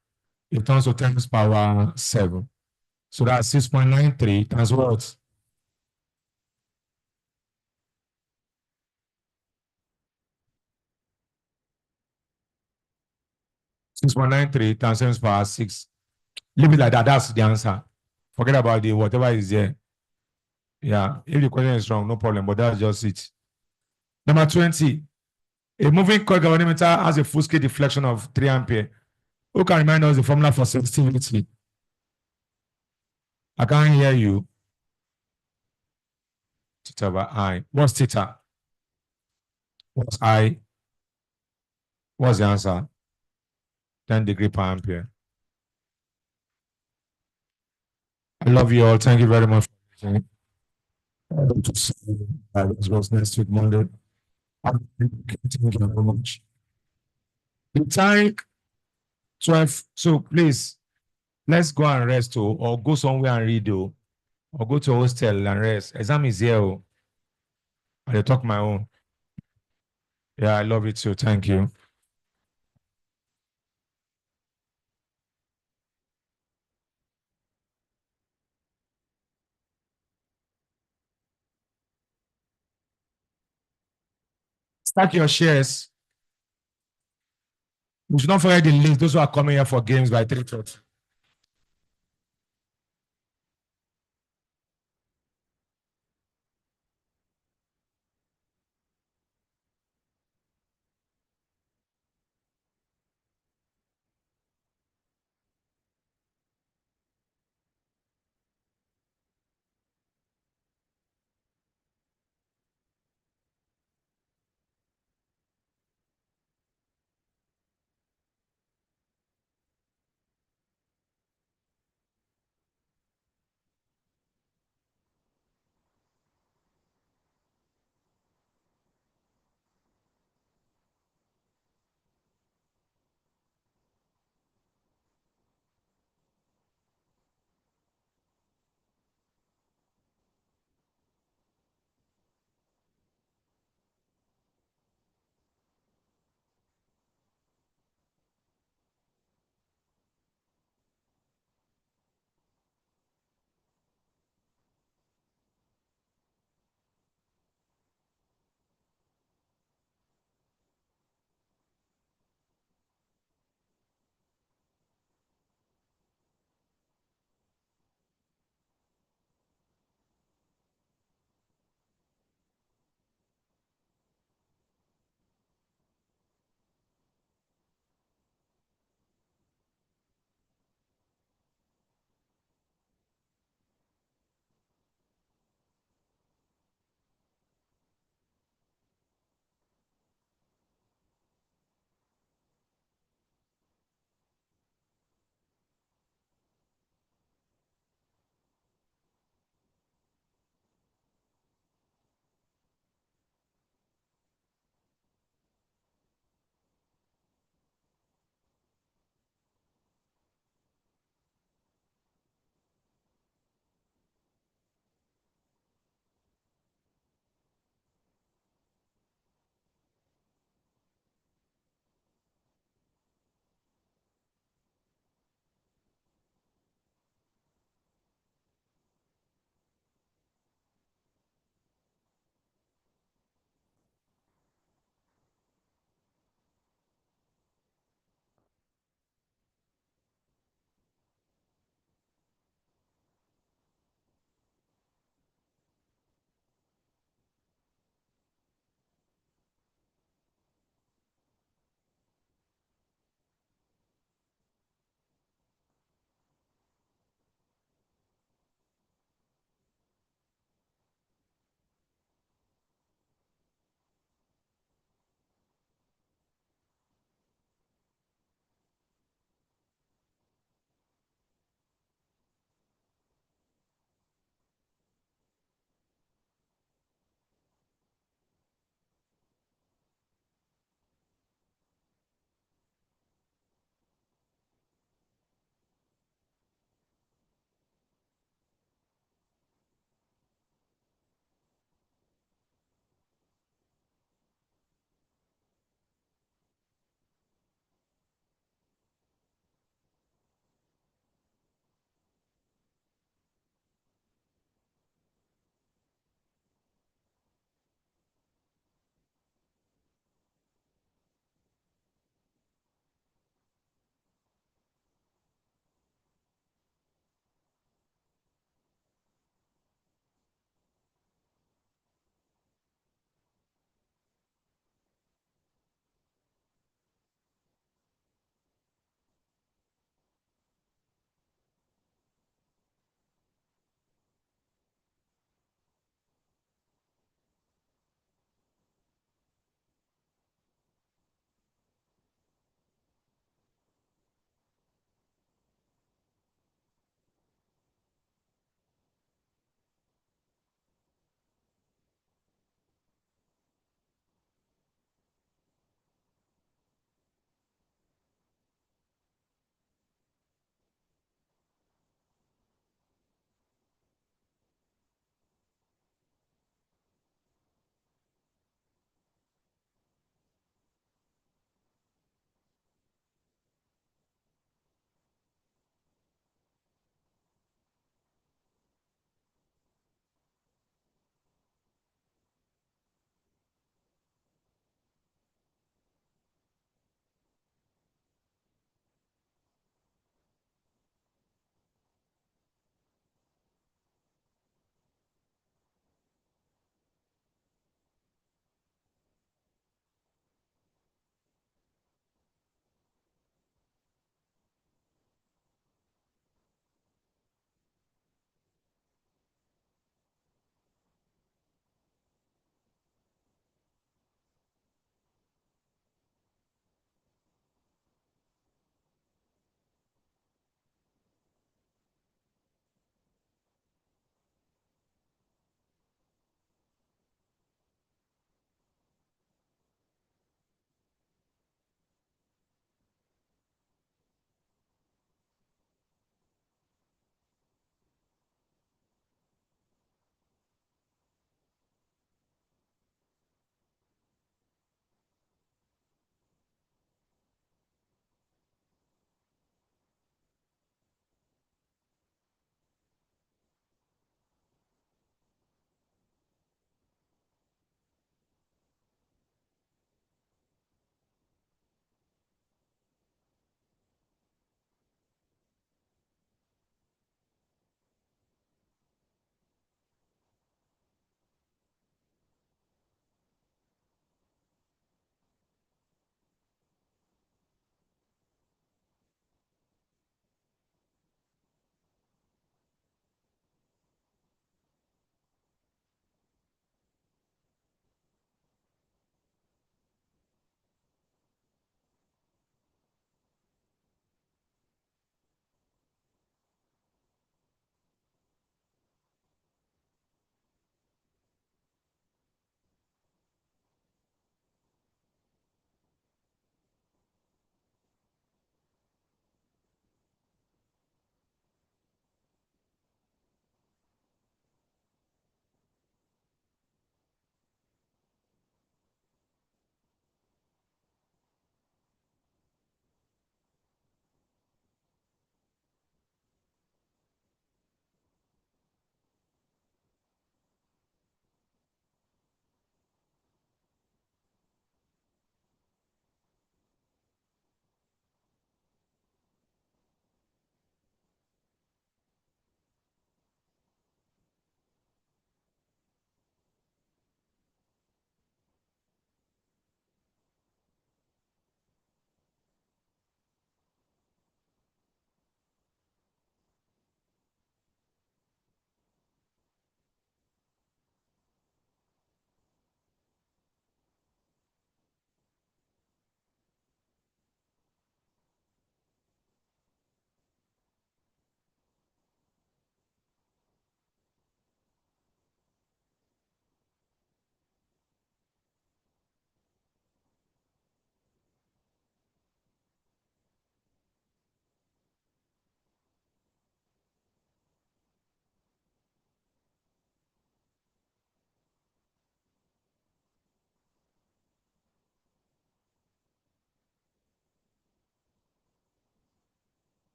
it turns to 10 power 7. So that's 6.93 times what? Six point nine three times 7 power 6. Leave it like that. That's the answer. Forget about the whatever is there. Yeah. If the question is wrong, no problem. But that's just it. Number 20. A moving coil galvanometer has a full scale deflection of 3 ampere. Who can remind us the formula for sensitivity? I can't hear you. Theta by I. What's theta? What's I? What's the answer? 10 degree per ampere. I love you all. Thank you very much for listening. This was next week, Monday. Thank you very much. The time 12. So please, let's go and rest or go somewhere and read or go to a hostel and rest. Exam is here. I talk my own. Yeah, I love it too. Thank you. Stack your shares. We should not forget the link. Those who are coming here for games by 3:30.